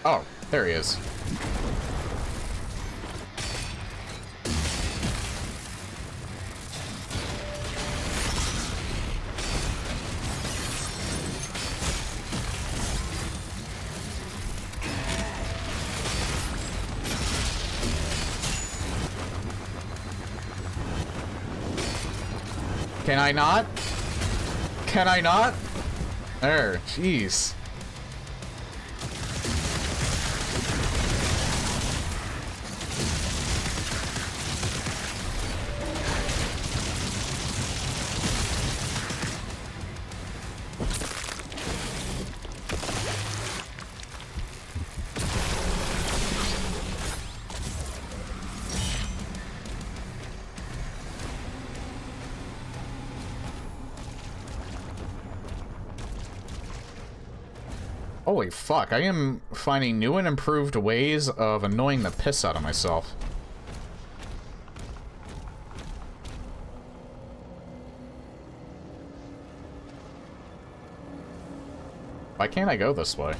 Oh, there he is. Can I not? Can I not? There, jeez. Holy fuck, I am finding new and improved ways of annoying the piss out of myself. Why can't I go this way?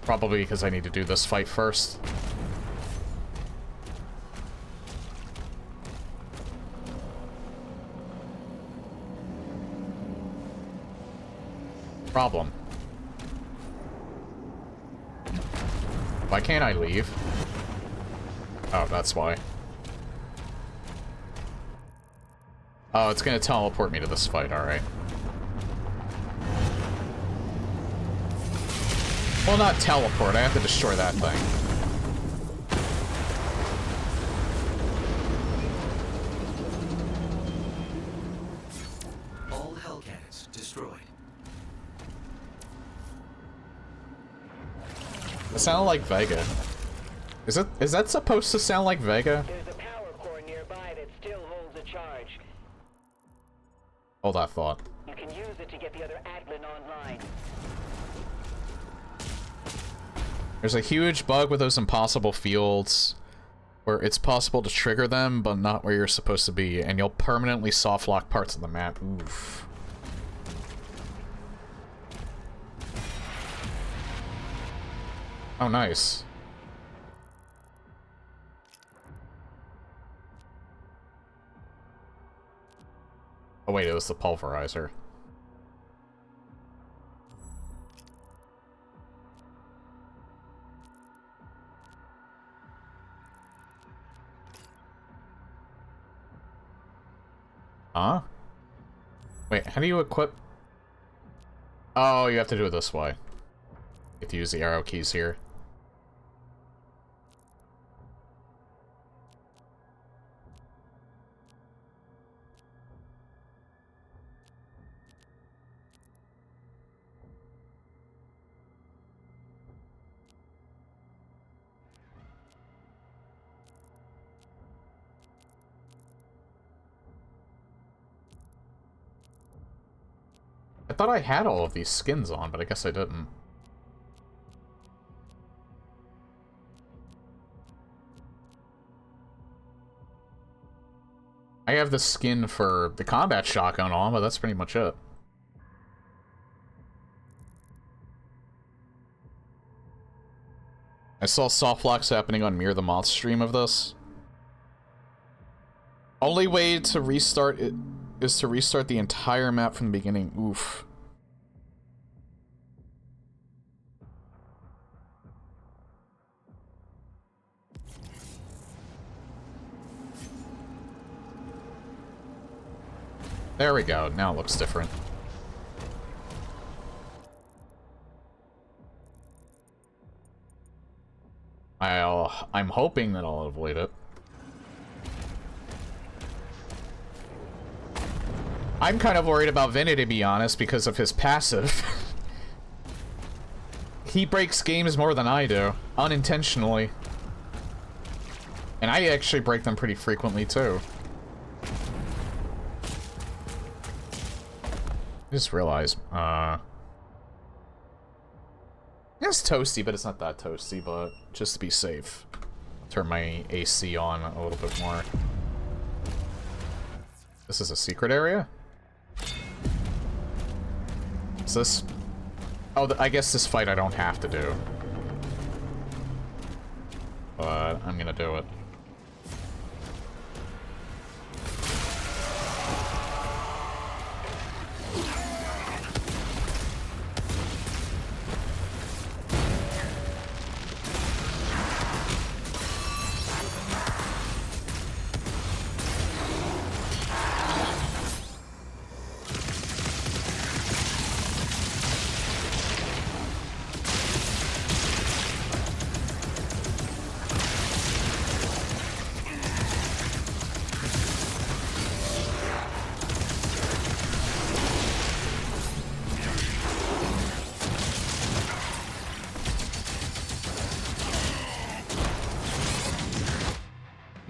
Probably because I need to do this fight first. Problem. Why can't I leave? Oh, that's why. Oh, it's gonna teleport me to this fight, alright. Well, not teleport, I have to destroy that thing. All Hell Cannons destroyed. It sounded like Vega. Is that supposed to sound like Vega? There's a power core nearby that still holds a charge. Hold that thought. You can use it to get the other Atlan online. There's a huge bug with those impossible fields where it's possible to trigger them, but not where you're supposed to be, and you'll permanently softlock parts of the map. Oof. Oh, nice. Oh wait, it was the pulverizer. Huh? Wait, how do you equip? Oh, you have to do it this way. You have to use the arrow keys here. I thought I had all of these skins on, but I guess I didn't. I have the skin for the combat shotgun on, but that's pretty much it. I saw soft locks happening on Mirror the Moth stream of this. Only way to restart it is to restart the entire map from the beginning. Oof. There we go. Now it looks different. I'm hoping that I'll avoid it. I'm kind of worried about Vinny, to be honest, because of his passive. He breaks games more than I do, unintentionally. And I actually break them pretty frequently, too. I just realized, it's toasty, but it's not that toasty, but just to be safe. Turn my AC on a little bit more. This is a secret area? Is this... Oh, I guess this fight I don't have to do. But I'm gonna do it.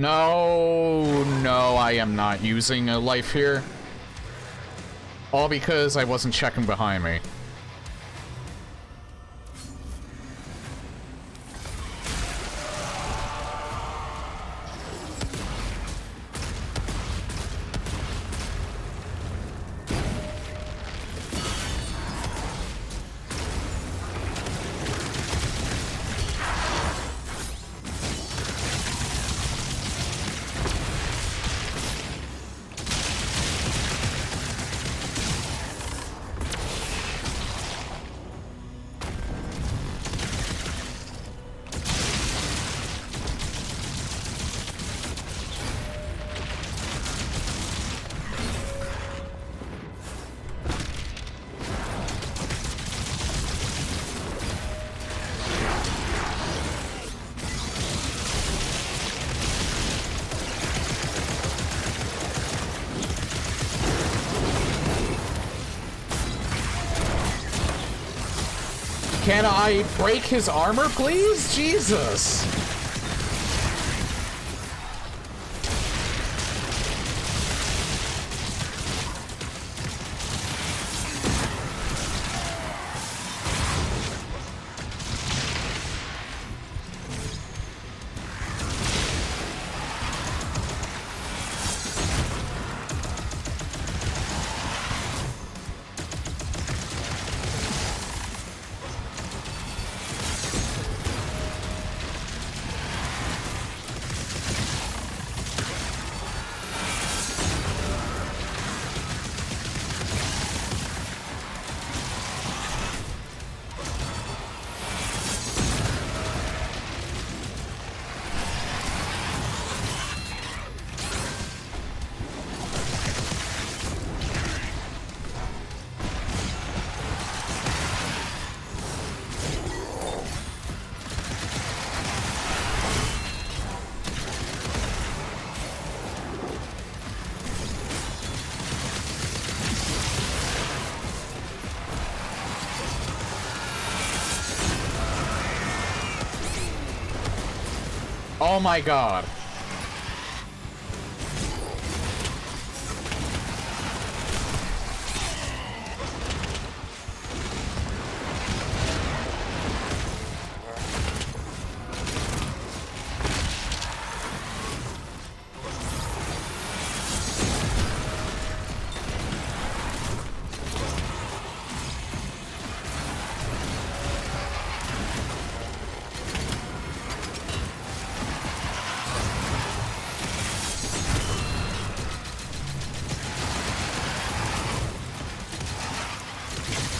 No, no, I am not using a life here. All because I wasn't checking behind me. Can I break his armor, please? Jesus! Oh my god.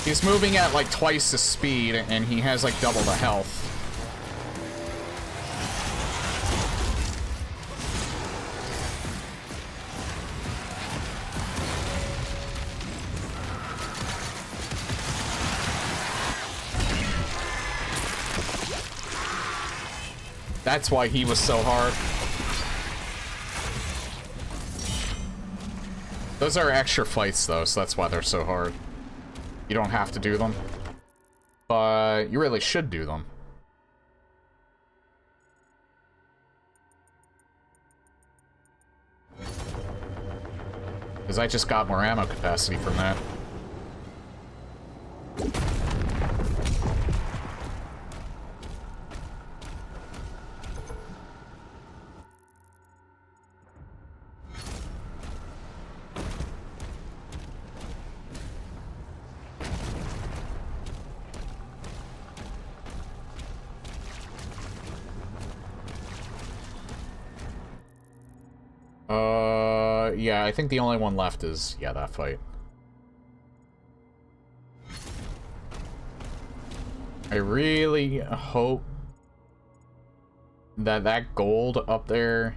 He's moving at like twice the speed, and he has like double the health. That's why he was so hard. Those are extra fights though, so that's why they're so hard. You don't have to do them, but you really should do them. Because I just got more ammo capacity from that. Yeah, I think the only one left is, yeah, that fight. I really hope that that gold up there...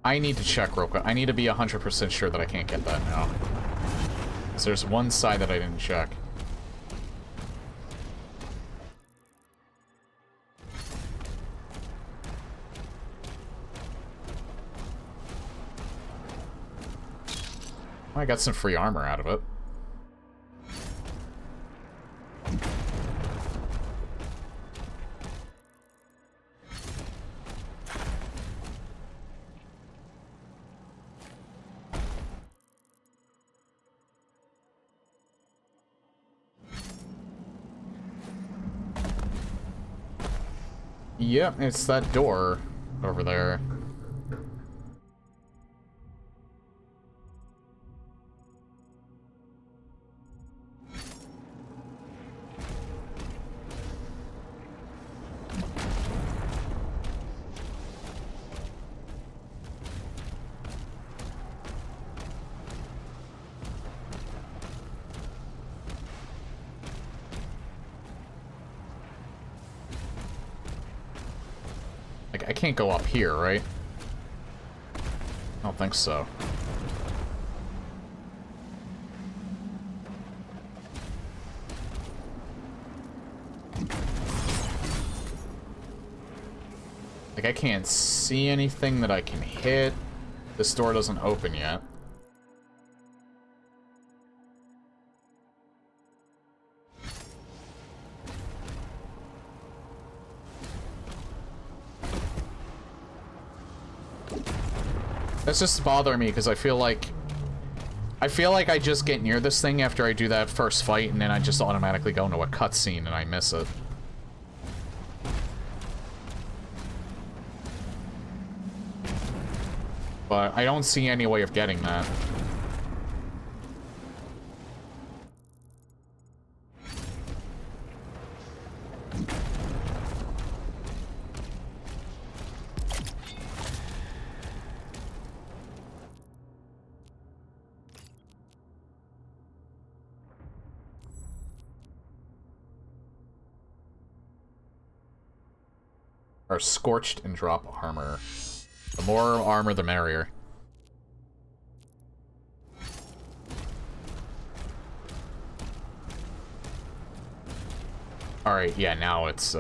I need to check real quick. I need to be 100% sure that I can't get that now. So there's one side that I didn't check. I got some free armor out of it. Yep, it's that door over there. Like, I can't go up here, right? I don't think so. Like, I can't see anything that I can hit. This door doesn't open yet. That's just bothering me because I feel like I just get near this thing after I do that first fight and then I just automatically go into a cutscene and I miss it. But I don't see any way of getting that. Are scorched and drop armor. The more armor, the merrier. Alright, yeah, now it's,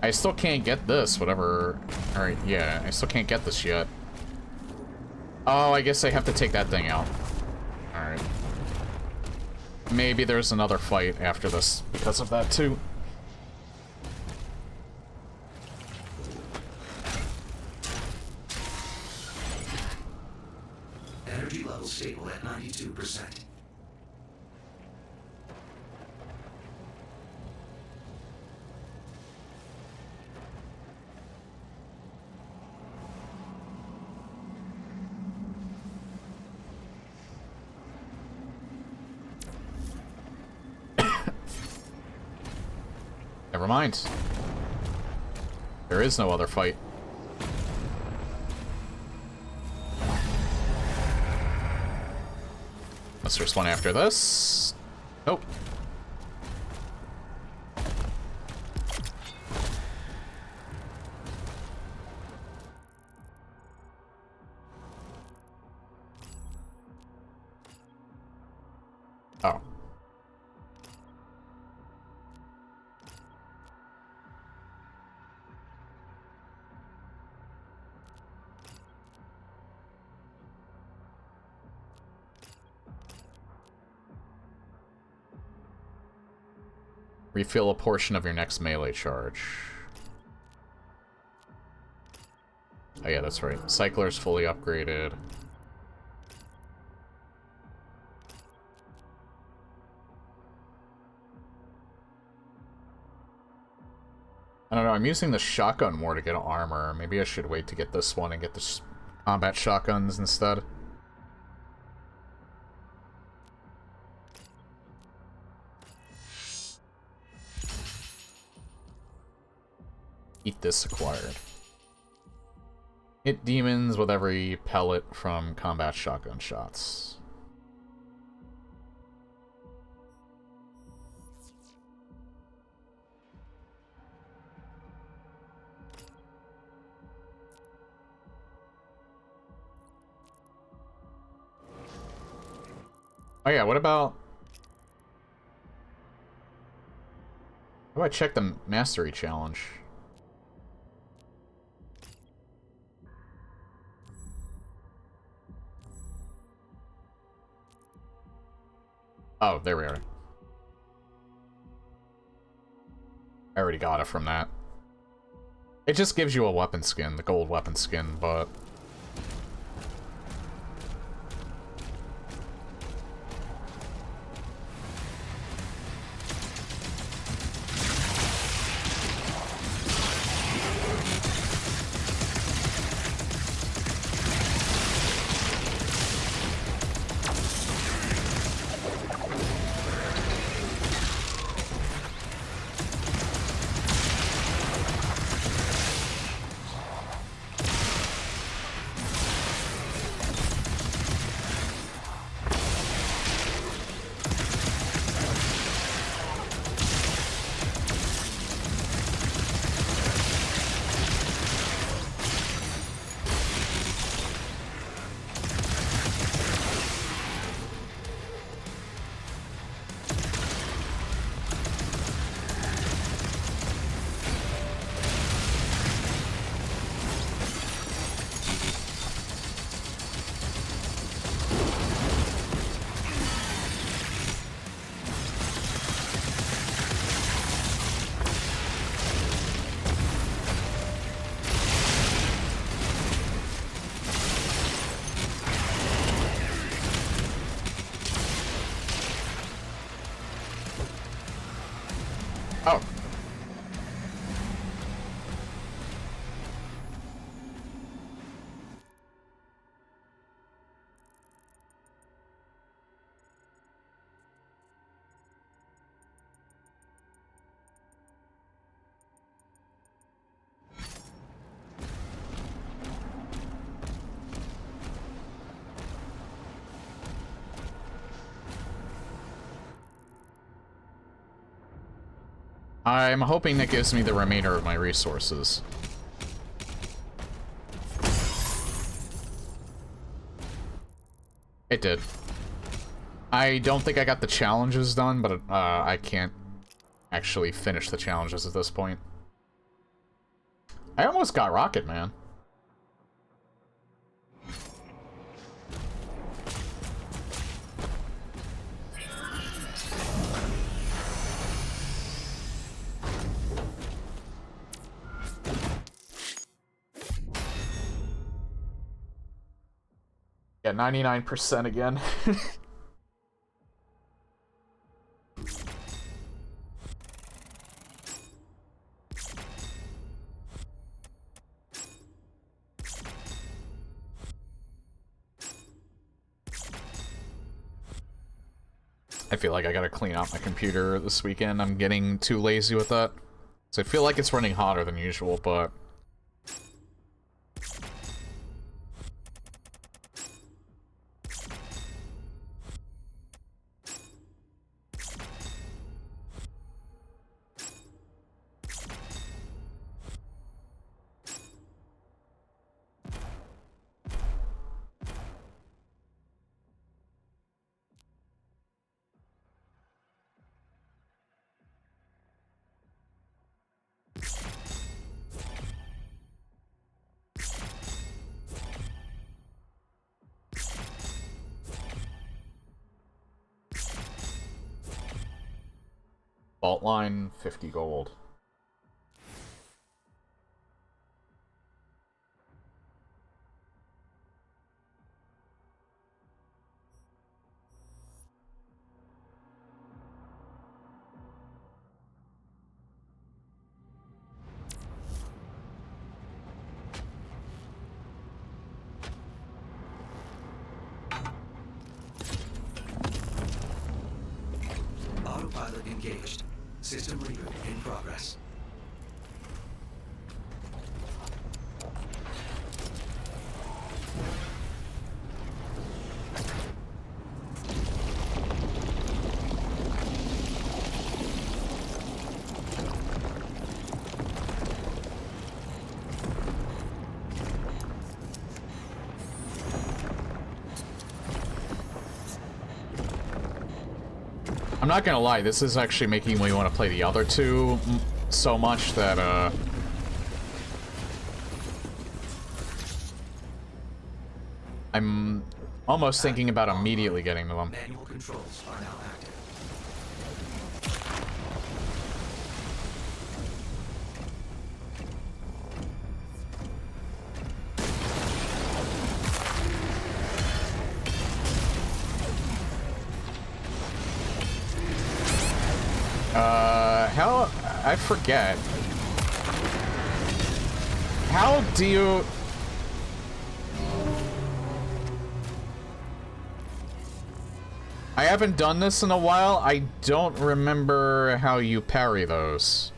I still can't get this, whatever. Alright, yeah, I still can't get this yet. Oh, I guess I have to take that thing out. Alright. Maybe there's another fight after this because of that, too. Energy level stable at 92%. Never mind. There is no other fight. Unless there's one after this. Nope. Oh. Refill a portion of your next melee charge. Oh yeah, that's right. Cycler's fully upgraded. I don't know, I'm using the shotgun more to get armor. Maybe I should wait to get this one and get the combat shotguns instead. Eat this acquired. Hit demons with every pellet from combat shotgun shots. Oh yeah, what about... How do I check the mastery challenge? Oh, there we are. I already got it from that. It just gives you a weapon skin, the gold weapon skin, but... Oh. I'm hoping that gives me the remainder of my resources. It did. I don't think I got the challenges done, but I can't actually finish the challenges at this point. I almost got Rocket Man. Yeah, 99% again. I feel like I gotta clean out my computer this weekend. I'm getting too lazy with that. So I feel like it's running hotter than usual, but... Vault line, 50 gold. engaged. System reboot in progress. I'm not gonna lie, this is actually making me want to play the other two so much that, I'm almost thinking about immediately getting to them. Manual controls are now active. I forget. How do you... I haven't done this in a while. I don't remember how you parry those.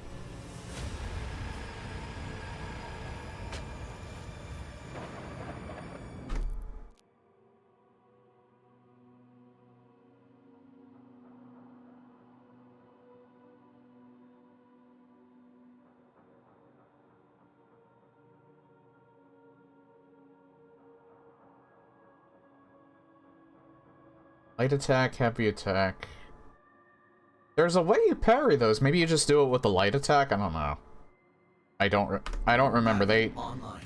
Light attack, heavy attack. There's a way you parry those. Maybe you just do it with the light attack. I don't know. I don't remember. Online.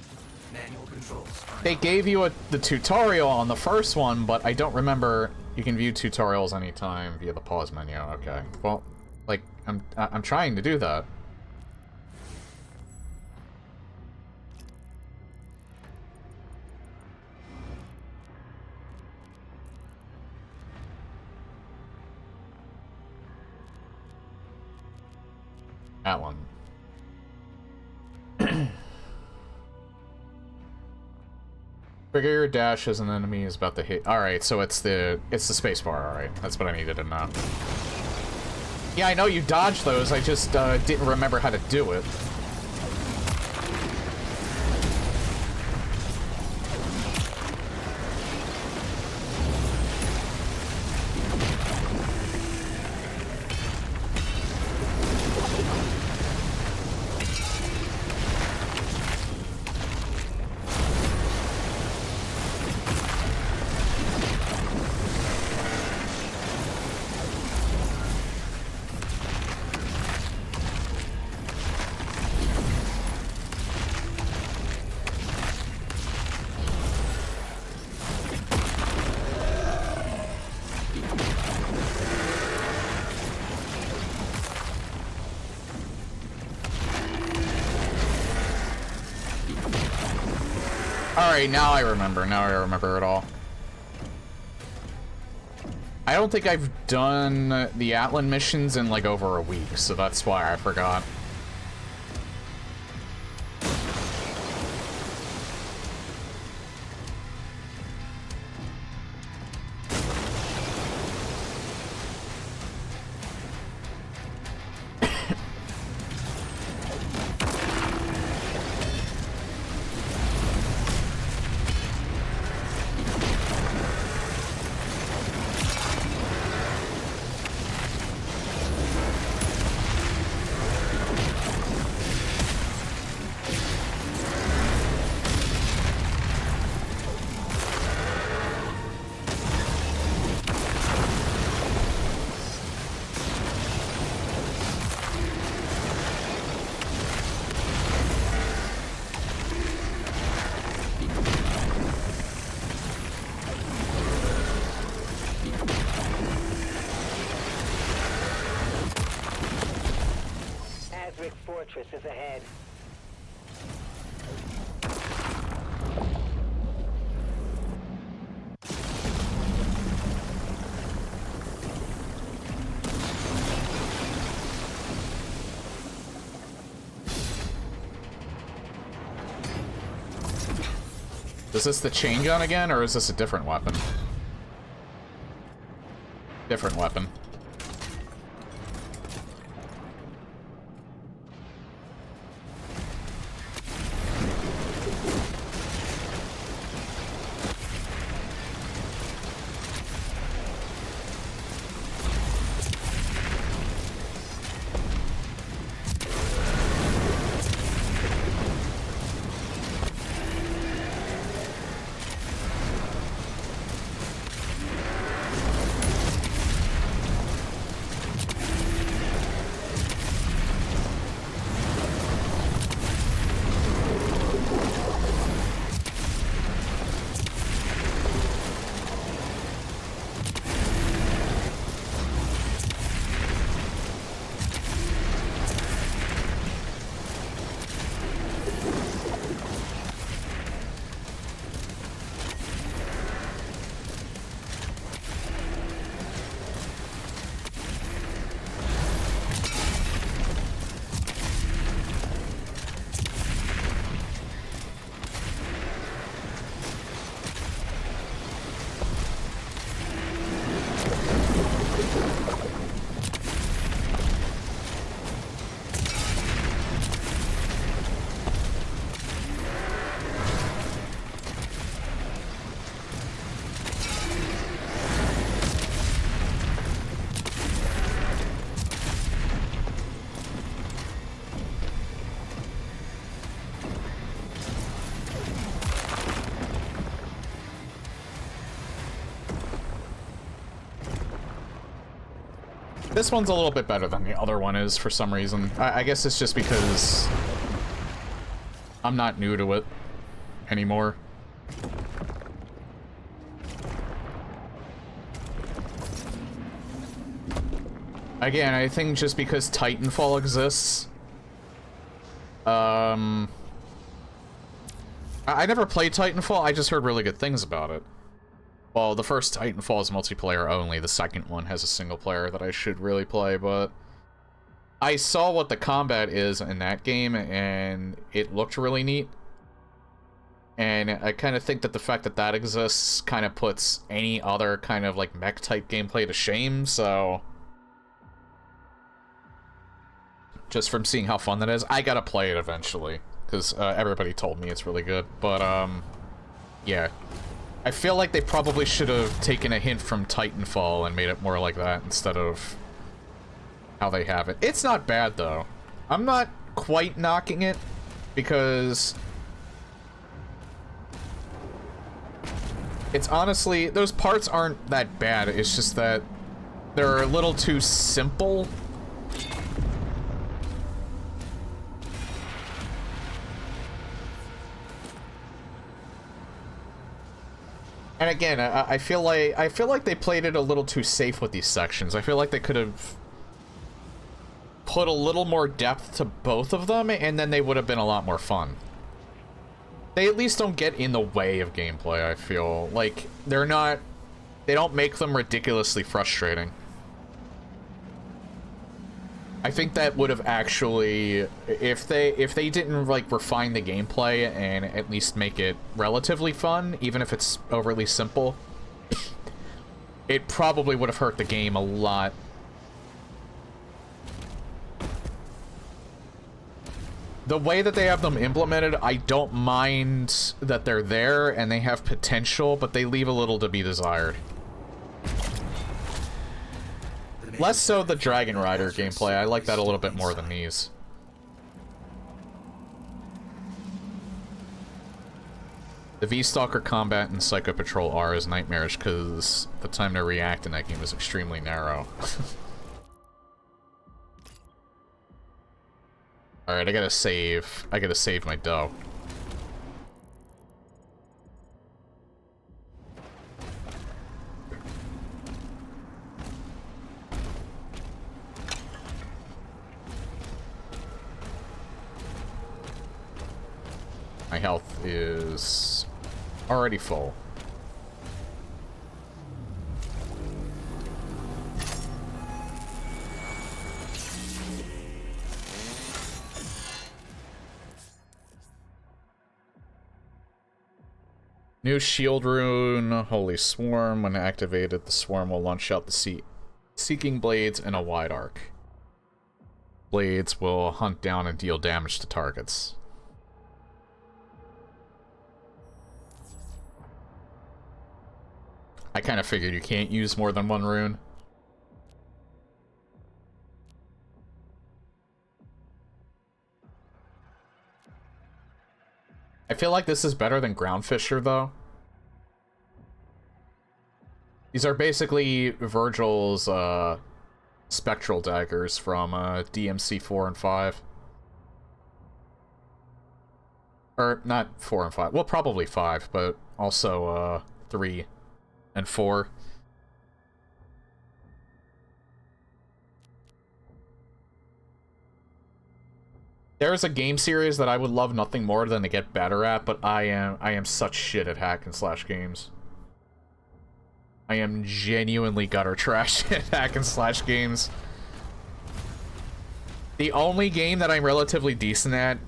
Manual controls. They gave you the tutorial on the first one, but I don't remember. You can view tutorials anytime via the pause menu. Okay. Well, like I'm trying to do that. That one. Trigger your dash as an enemy is about to hit. Alright, so it's the spacebar, alright. That's what I needed to know. Yeah, I know you dodged those, I just didn't remember how to do it. Alright, now I remember. Now I remember it all. I don't think I've done the Atlan missions in like over a week, so that's why I forgot. Azric Fortress is ahead. Is this the chain gun again, or is this a different weapon? Different weapon. This one's a little bit better than the other one is for some reason. I guess it's just because I'm not new to it anymore. Again, I think just because Titanfall exists. I never played Titanfall, I just heard really good things about it. Well, the first Titanfall is multiplayer only, the second one has a single player that I should really play, but I saw what the combat is in that game, and it looked really neat. And I kind of think that the fact that that exists kind of puts any other kind of, like, mech-type gameplay to shame, so... Just from seeing how fun that is, I gotta play it eventually, because everybody told me it's really good, but, yeah. I feel like they probably should have taken a hint from Titanfall and made it more like that instead of how they have it. It's not bad, though. I'm not quite knocking it, because it's honestly, those parts aren't that bad, it's just that they're a little too simple. And again, I feel like they played it a little too safe with these sections. I feel like they could have put a little more depth to both of them, and then they would have been a lot more fun. They at least don't get in the way of gameplay, I feel. Like, they don't make them ridiculously frustrating. I think that would have actually, if they didn't, like, refine the gameplay and at least make it relatively fun, even if it's overly simple, it probably would have hurt the game a lot. The way that they have them implemented, I don't mind that they're there and they have potential, but they leave a little to be desired. Less so the Dragon Rider gameplay. I like that a little bit more than these. The V-Stalker combat in Psycho Patrol R is nightmarish because the time to react in that game is extremely narrow. Alright, I gotta save my dough. My health is already full. New shield rune, Holy Swarm. When activated, the swarm will launch out the seeking blades in a wide arc. Blades will hunt down and deal damage to targets. I kind of figured you can't use more than one rune. I feel like this is better than Groundfisher, though. These are basically Virgil's spectral daggers from DMC 4 and 5. Or, not 4 and 5. Well, probably 5, but also 3 and 4. There's a game series that I would love nothing more than to get better at, but I am such shit at hack and slash games. I am genuinely gutter trash at hack and slash games. The only game that I'm relatively decent at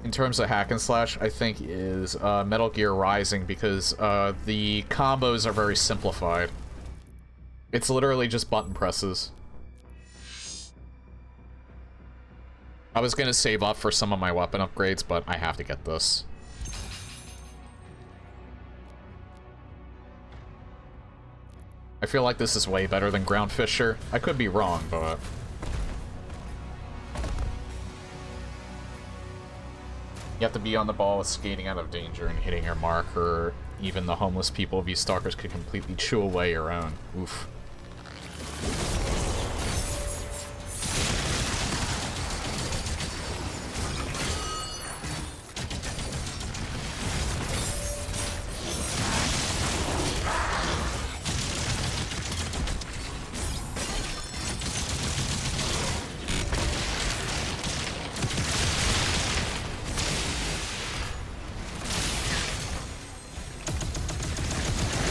in terms of hack and slash, I think, is Metal Gear Rising, because the combos are very simplified. It's literally just button presses. I was gonna save up for some of my weapon upgrades, but I have to get this. I feel like this is way better than Groundfisher. I could be wrong, but... You have to be on the ball with skating out of danger and hitting your mark, or even the homeless people V-Stalkers could completely chew away your own. Oof.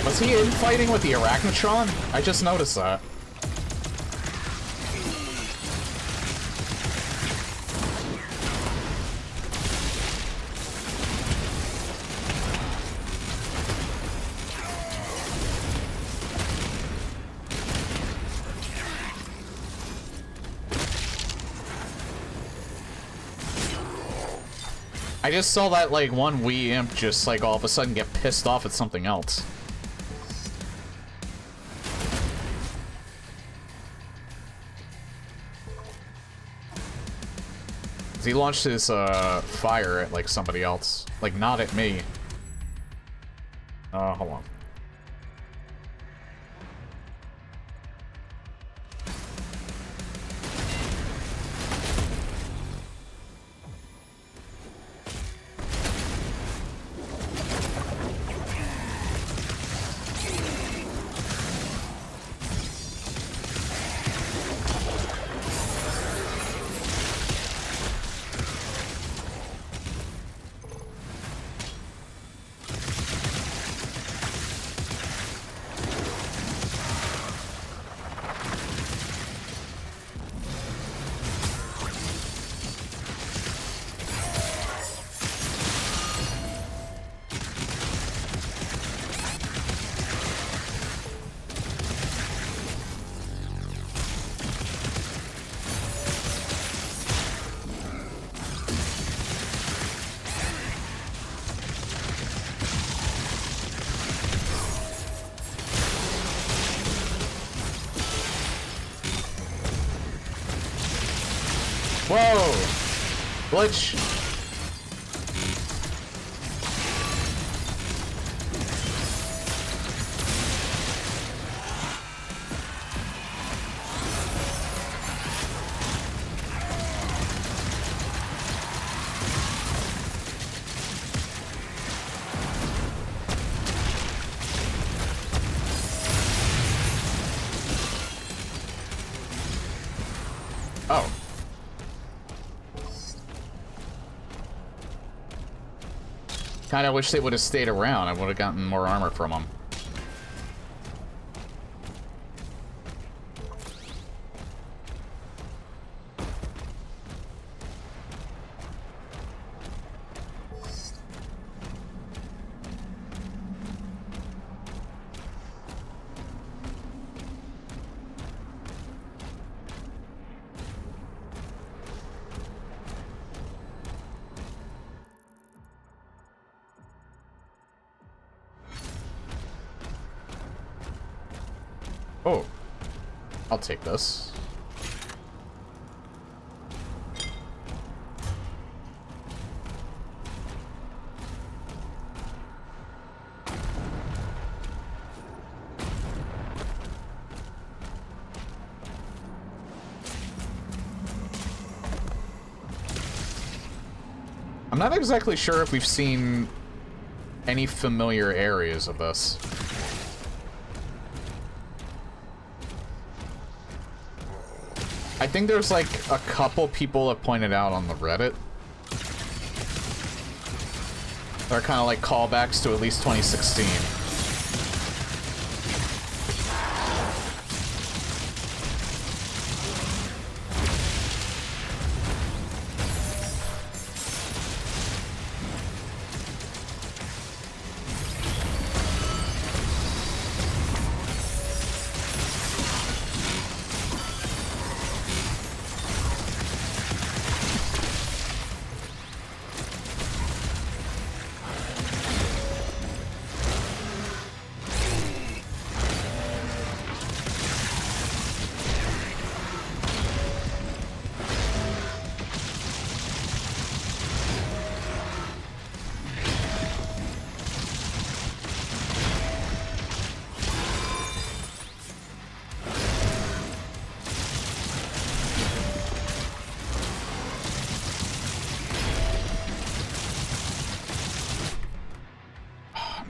Was he infighting with the Arachnotron? I just noticed that. I just saw that, like, one Wii imp just, like, all of a sudden get pissed off at something else. He launched his, fire at, like, somebody else. Like, not at me. Hold on. Whoa! Glitch! Oh. Kinda wish they would have stayed around. I would have gotten more armor from them. Oh, I'll take this. I'm not exactly sure if we've seen any familiar areas of this. I think there's like a couple people have pointed out on the Reddit. They're kind of like callbacks to at least 2016.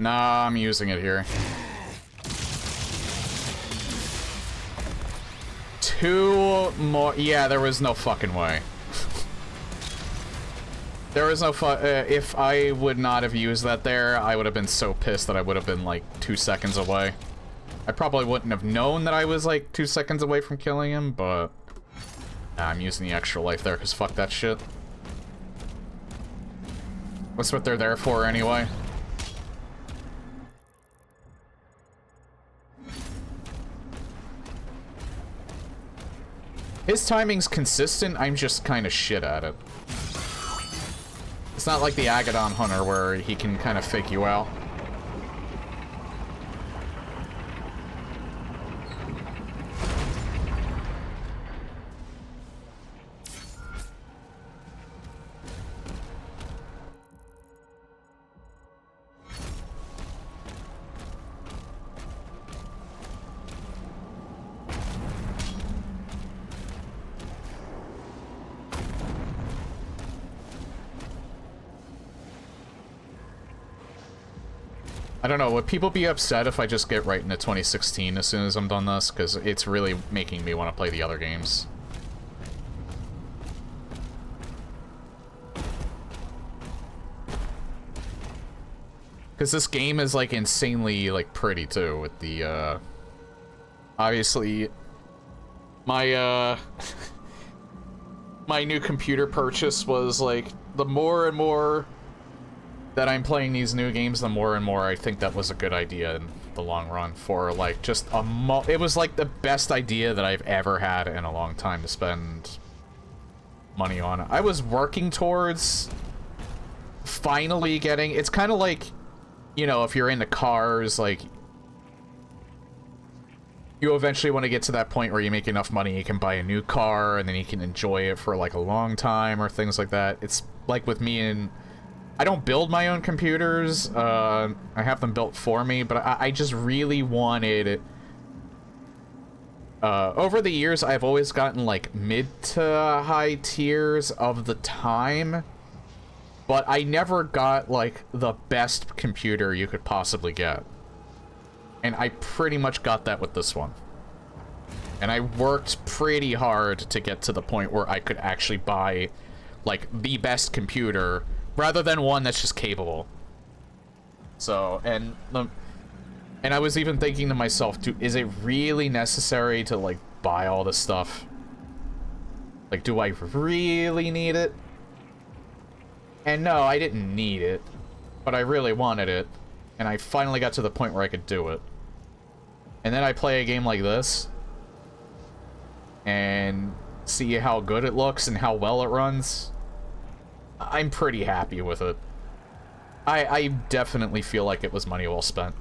Nah, I'm using it here. 2 more. Yeah, there was no fucking way. There was no if I would not have used that there, I would have been so pissed that I would have been like 2 seconds away. I probably wouldn't have known that I was like 2 seconds away from killing him, but I'm using the extra life there because fuck that shit. That's what they're there for anyway. His timing's consistent, I'm just kind of shit at it. It's not like the Agadon Hunter where he can kind of fake you out. I don't know, would people be upset if I just get right into 2016 as soon as I'm done this? Because it's really making me want to play the other games. Because this game is, like, insanely, like, pretty, too, with the, obviously, my, my new computer purchase was, like, the more and more that I'm playing these new games, the more and more I think that was a good idea in the long run for, like, just it was, like, the best idea that I've ever had in a long time to spend money on. I was working towards finally getting... It's kind of like, you know, if you're into cars, like, you eventually want to get to that point where you make enough money, you can buy a new car, and then you can enjoy it for, like, a long time, or things like that. It's like with me and... I don't build my own computers, I have them built for me, but I just really wanted... over the years, I've always gotten, like, mid to high tiers of the time, but I never got, like, the best computer you could possibly get. And I pretty much got that with this one. And I worked pretty hard to get to the point where I could actually buy, like, the best computer... rather than one that's just capable. So, and I was even thinking to myself, is it really necessary to, like, buy all this stuff? Like, do I really need it? And no, I didn't need it, but I really wanted it, and I finally got to the point where I could do it. And then I play a game like this, and see how good it looks and how well it runs. I'm pretty happy with it. I definitely feel like it was money well spent.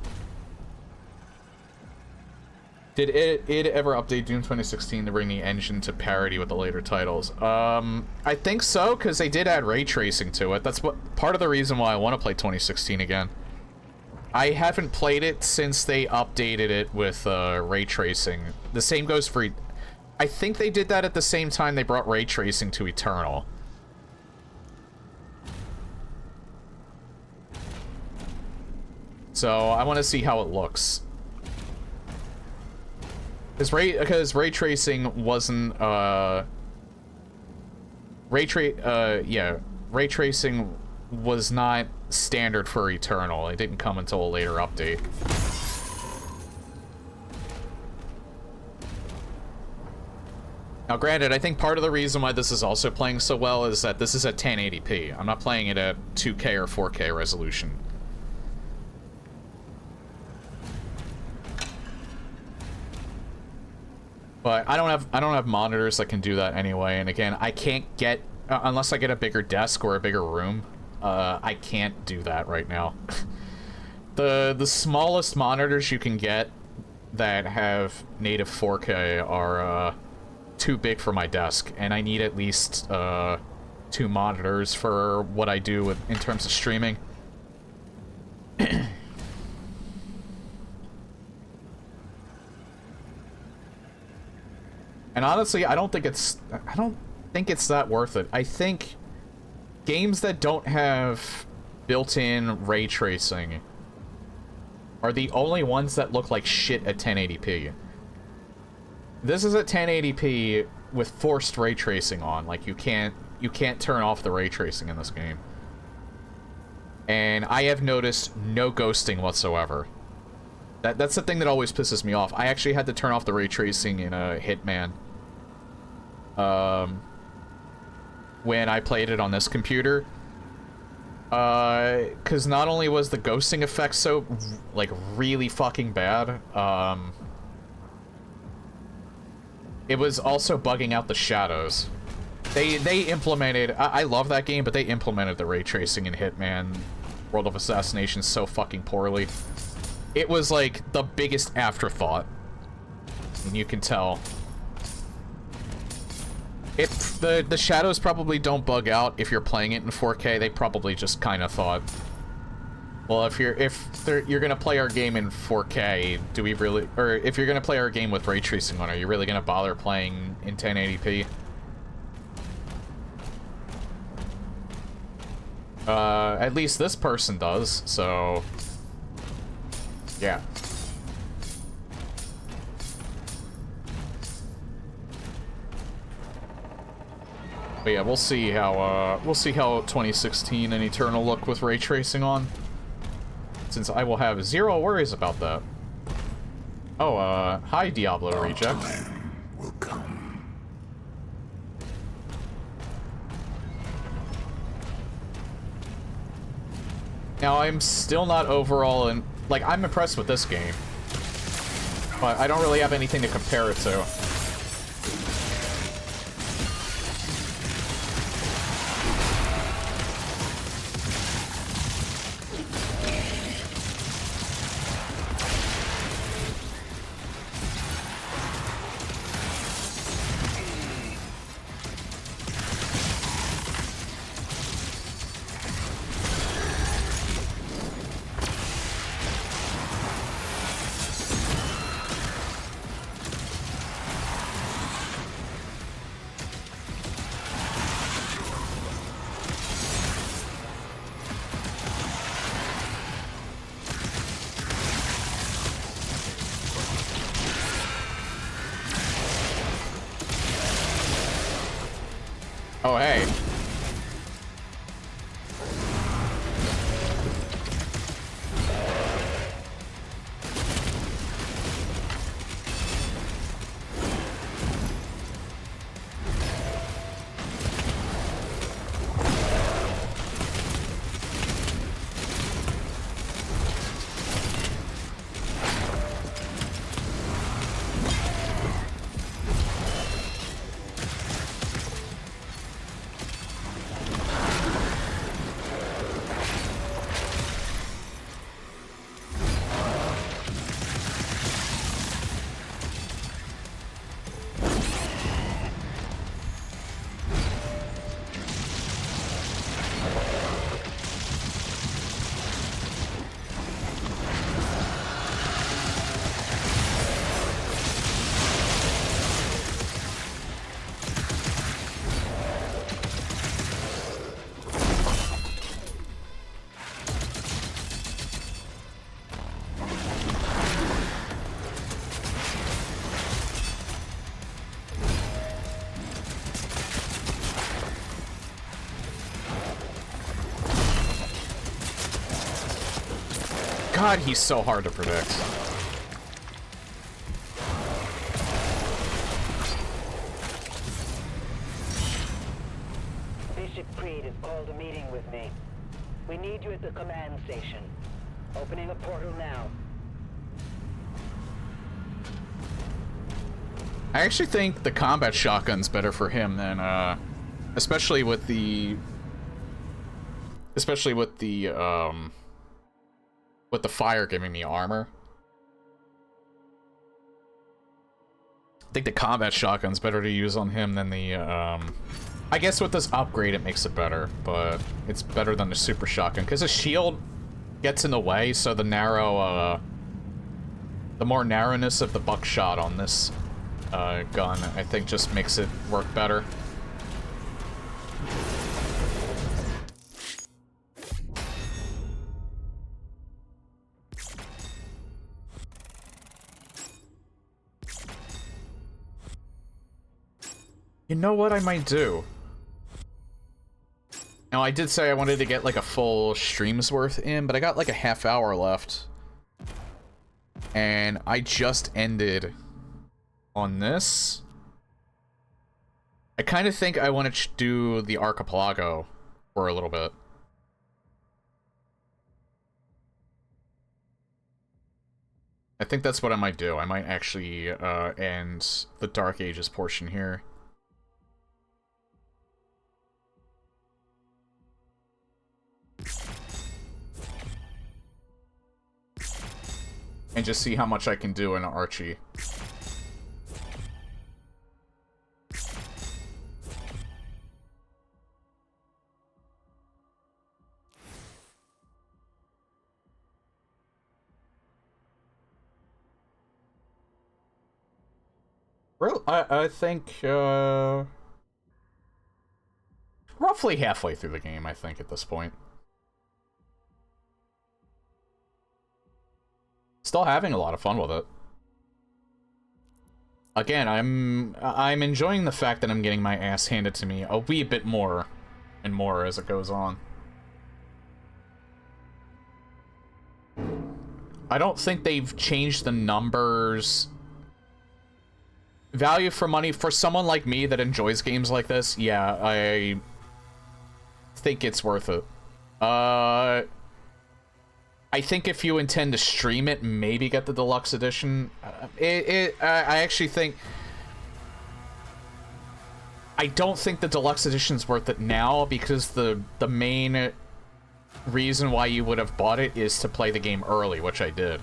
Did it ever update Doom 2016 to bring the engine to parity with the later titles? I think so, because they did add ray tracing to it. That's what part of the reason why I want to play 2016 again. I haven't played it since they updated it with ray tracing. The same goes for... I think they did that at the same time they brought ray tracing to Eternal. So I want to see how it looks. Because ray tracing wasn't ray tracing was not standard for Eternal. It didn't come until a later update. Now granted, I think part of the reason why this is also playing so well is that this is at 1080p. I'm not playing it at 2K or 4K resolution. But I don't have monitors that can do that anyway, and again, I can't get unless I get a bigger desk or a bigger room. I can't do that right now. The smallest monitors you can get that have native 4K are too big for my desk, and I need at least 2 monitors for what I do in terms of streaming. And honestly, I don't think it's that worth it. I think games that don't have built-in ray tracing are the only ones that look like shit at 1080p. This is at 1080p with forced ray tracing on. Like, you can't you can't turn off the ray tracing in this game. And I have noticed no ghosting whatsoever. That's the thing that always pisses me off. I actually had to turn off the ray tracing in Hitman. When I played it on this computer. Because not only was the ghosting effect so, like, really fucking bad, it was also bugging out the shadows. They implemented, I love that game, but they implemented the ray tracing in Hitman World of Assassination so fucking poorly. It was, like, the biggest afterthought. And you can tell. If the shadows probably don't bug out if you're playing it in 4K, they probably just kind of thought, well, if you're gonna play our game in 4K, do we really, or if you're gonna play our game with ray tracing on, are you really gonna bother playing in 1080p? At least this person does, so yeah. But yeah, we'll see how 2016 and Eternal look with ray tracing on. Since I will have zero worries about that. Oh, hi Diablo Reject. Will come. Now I'm still not overall like, I'm impressed with this game. But I don't really have anything to compare it to. Oh, hey. God, he's so hard to predict. Bishop Creed has called a meeting with me. We need you at the command station. Opening a portal now. I actually think the combat shotgun's better for him than, especially with the fire giving me armor. I think the combat shotgun's better to use on him than the, I guess with this upgrade it makes it better, but it's better than the super shotgun, because the shield gets in the way, so the more narrowness of the buckshot on this gun, I think, just makes it work better. You know what I might do? Now, I did say I wanted to get like a full stream's worth in, but I got like a half hour left. And I just ended on this. I kind of think I want to do the Archipelago for a little bit. I think that's what I might do. I might actually end the Dark Ages portion here. And just see how much I can do in Archie. Well, I think, roughly halfway through the game, I think, at this point. Still having a lot of fun with it. Again, I'm enjoying the fact that I'm getting my ass handed to me a wee bit more and more as it goes on. I don't think they've changed the numbers. Value for money for someone like me that enjoys games like this, yeah, I think it's worth it. I think if you intend to stream it, maybe get the deluxe edition. I actually think... I don't think the deluxe edition's worth it now, because the main reason why you would have bought it is to play the game early, which I did.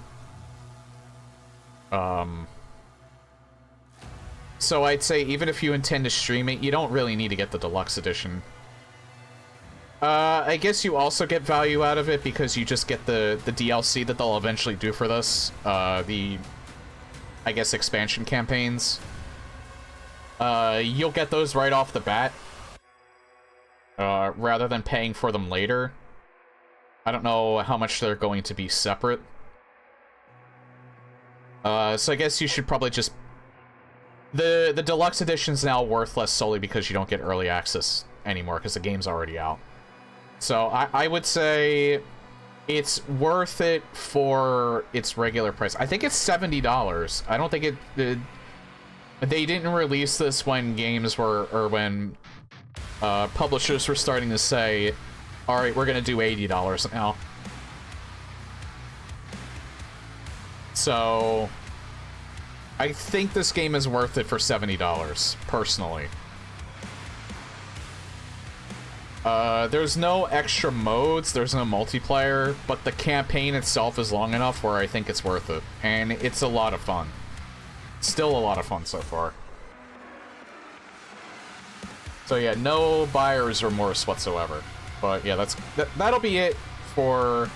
So I'd say even if you intend to stream it, you don't really need to get the deluxe edition. I guess you also get value out of it because you just get the DLC that they'll eventually do for this. I guess, expansion campaigns. You'll get those right off the bat. Rather than paying for them later. I don't know how much they're going to be separate. So I guess you should probably just... The deluxe edition's now worthless solely because you don't get early access anymore because the game's already out. So I would say it's worth it for its regular price. I think it's $70. I don't think they didn't release this when games were, or when publishers were starting to say, all right, we're gonna do $80 now. So I think this game is worth it for $70, personally. There's no extra modes, there's no multiplayer, but the campaign itself is long enough where I think it's worth it. And it's a lot of fun. Still a lot of fun so far. So yeah, no buyer's remorse whatsoever. But yeah, that'll be it for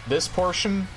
this portion.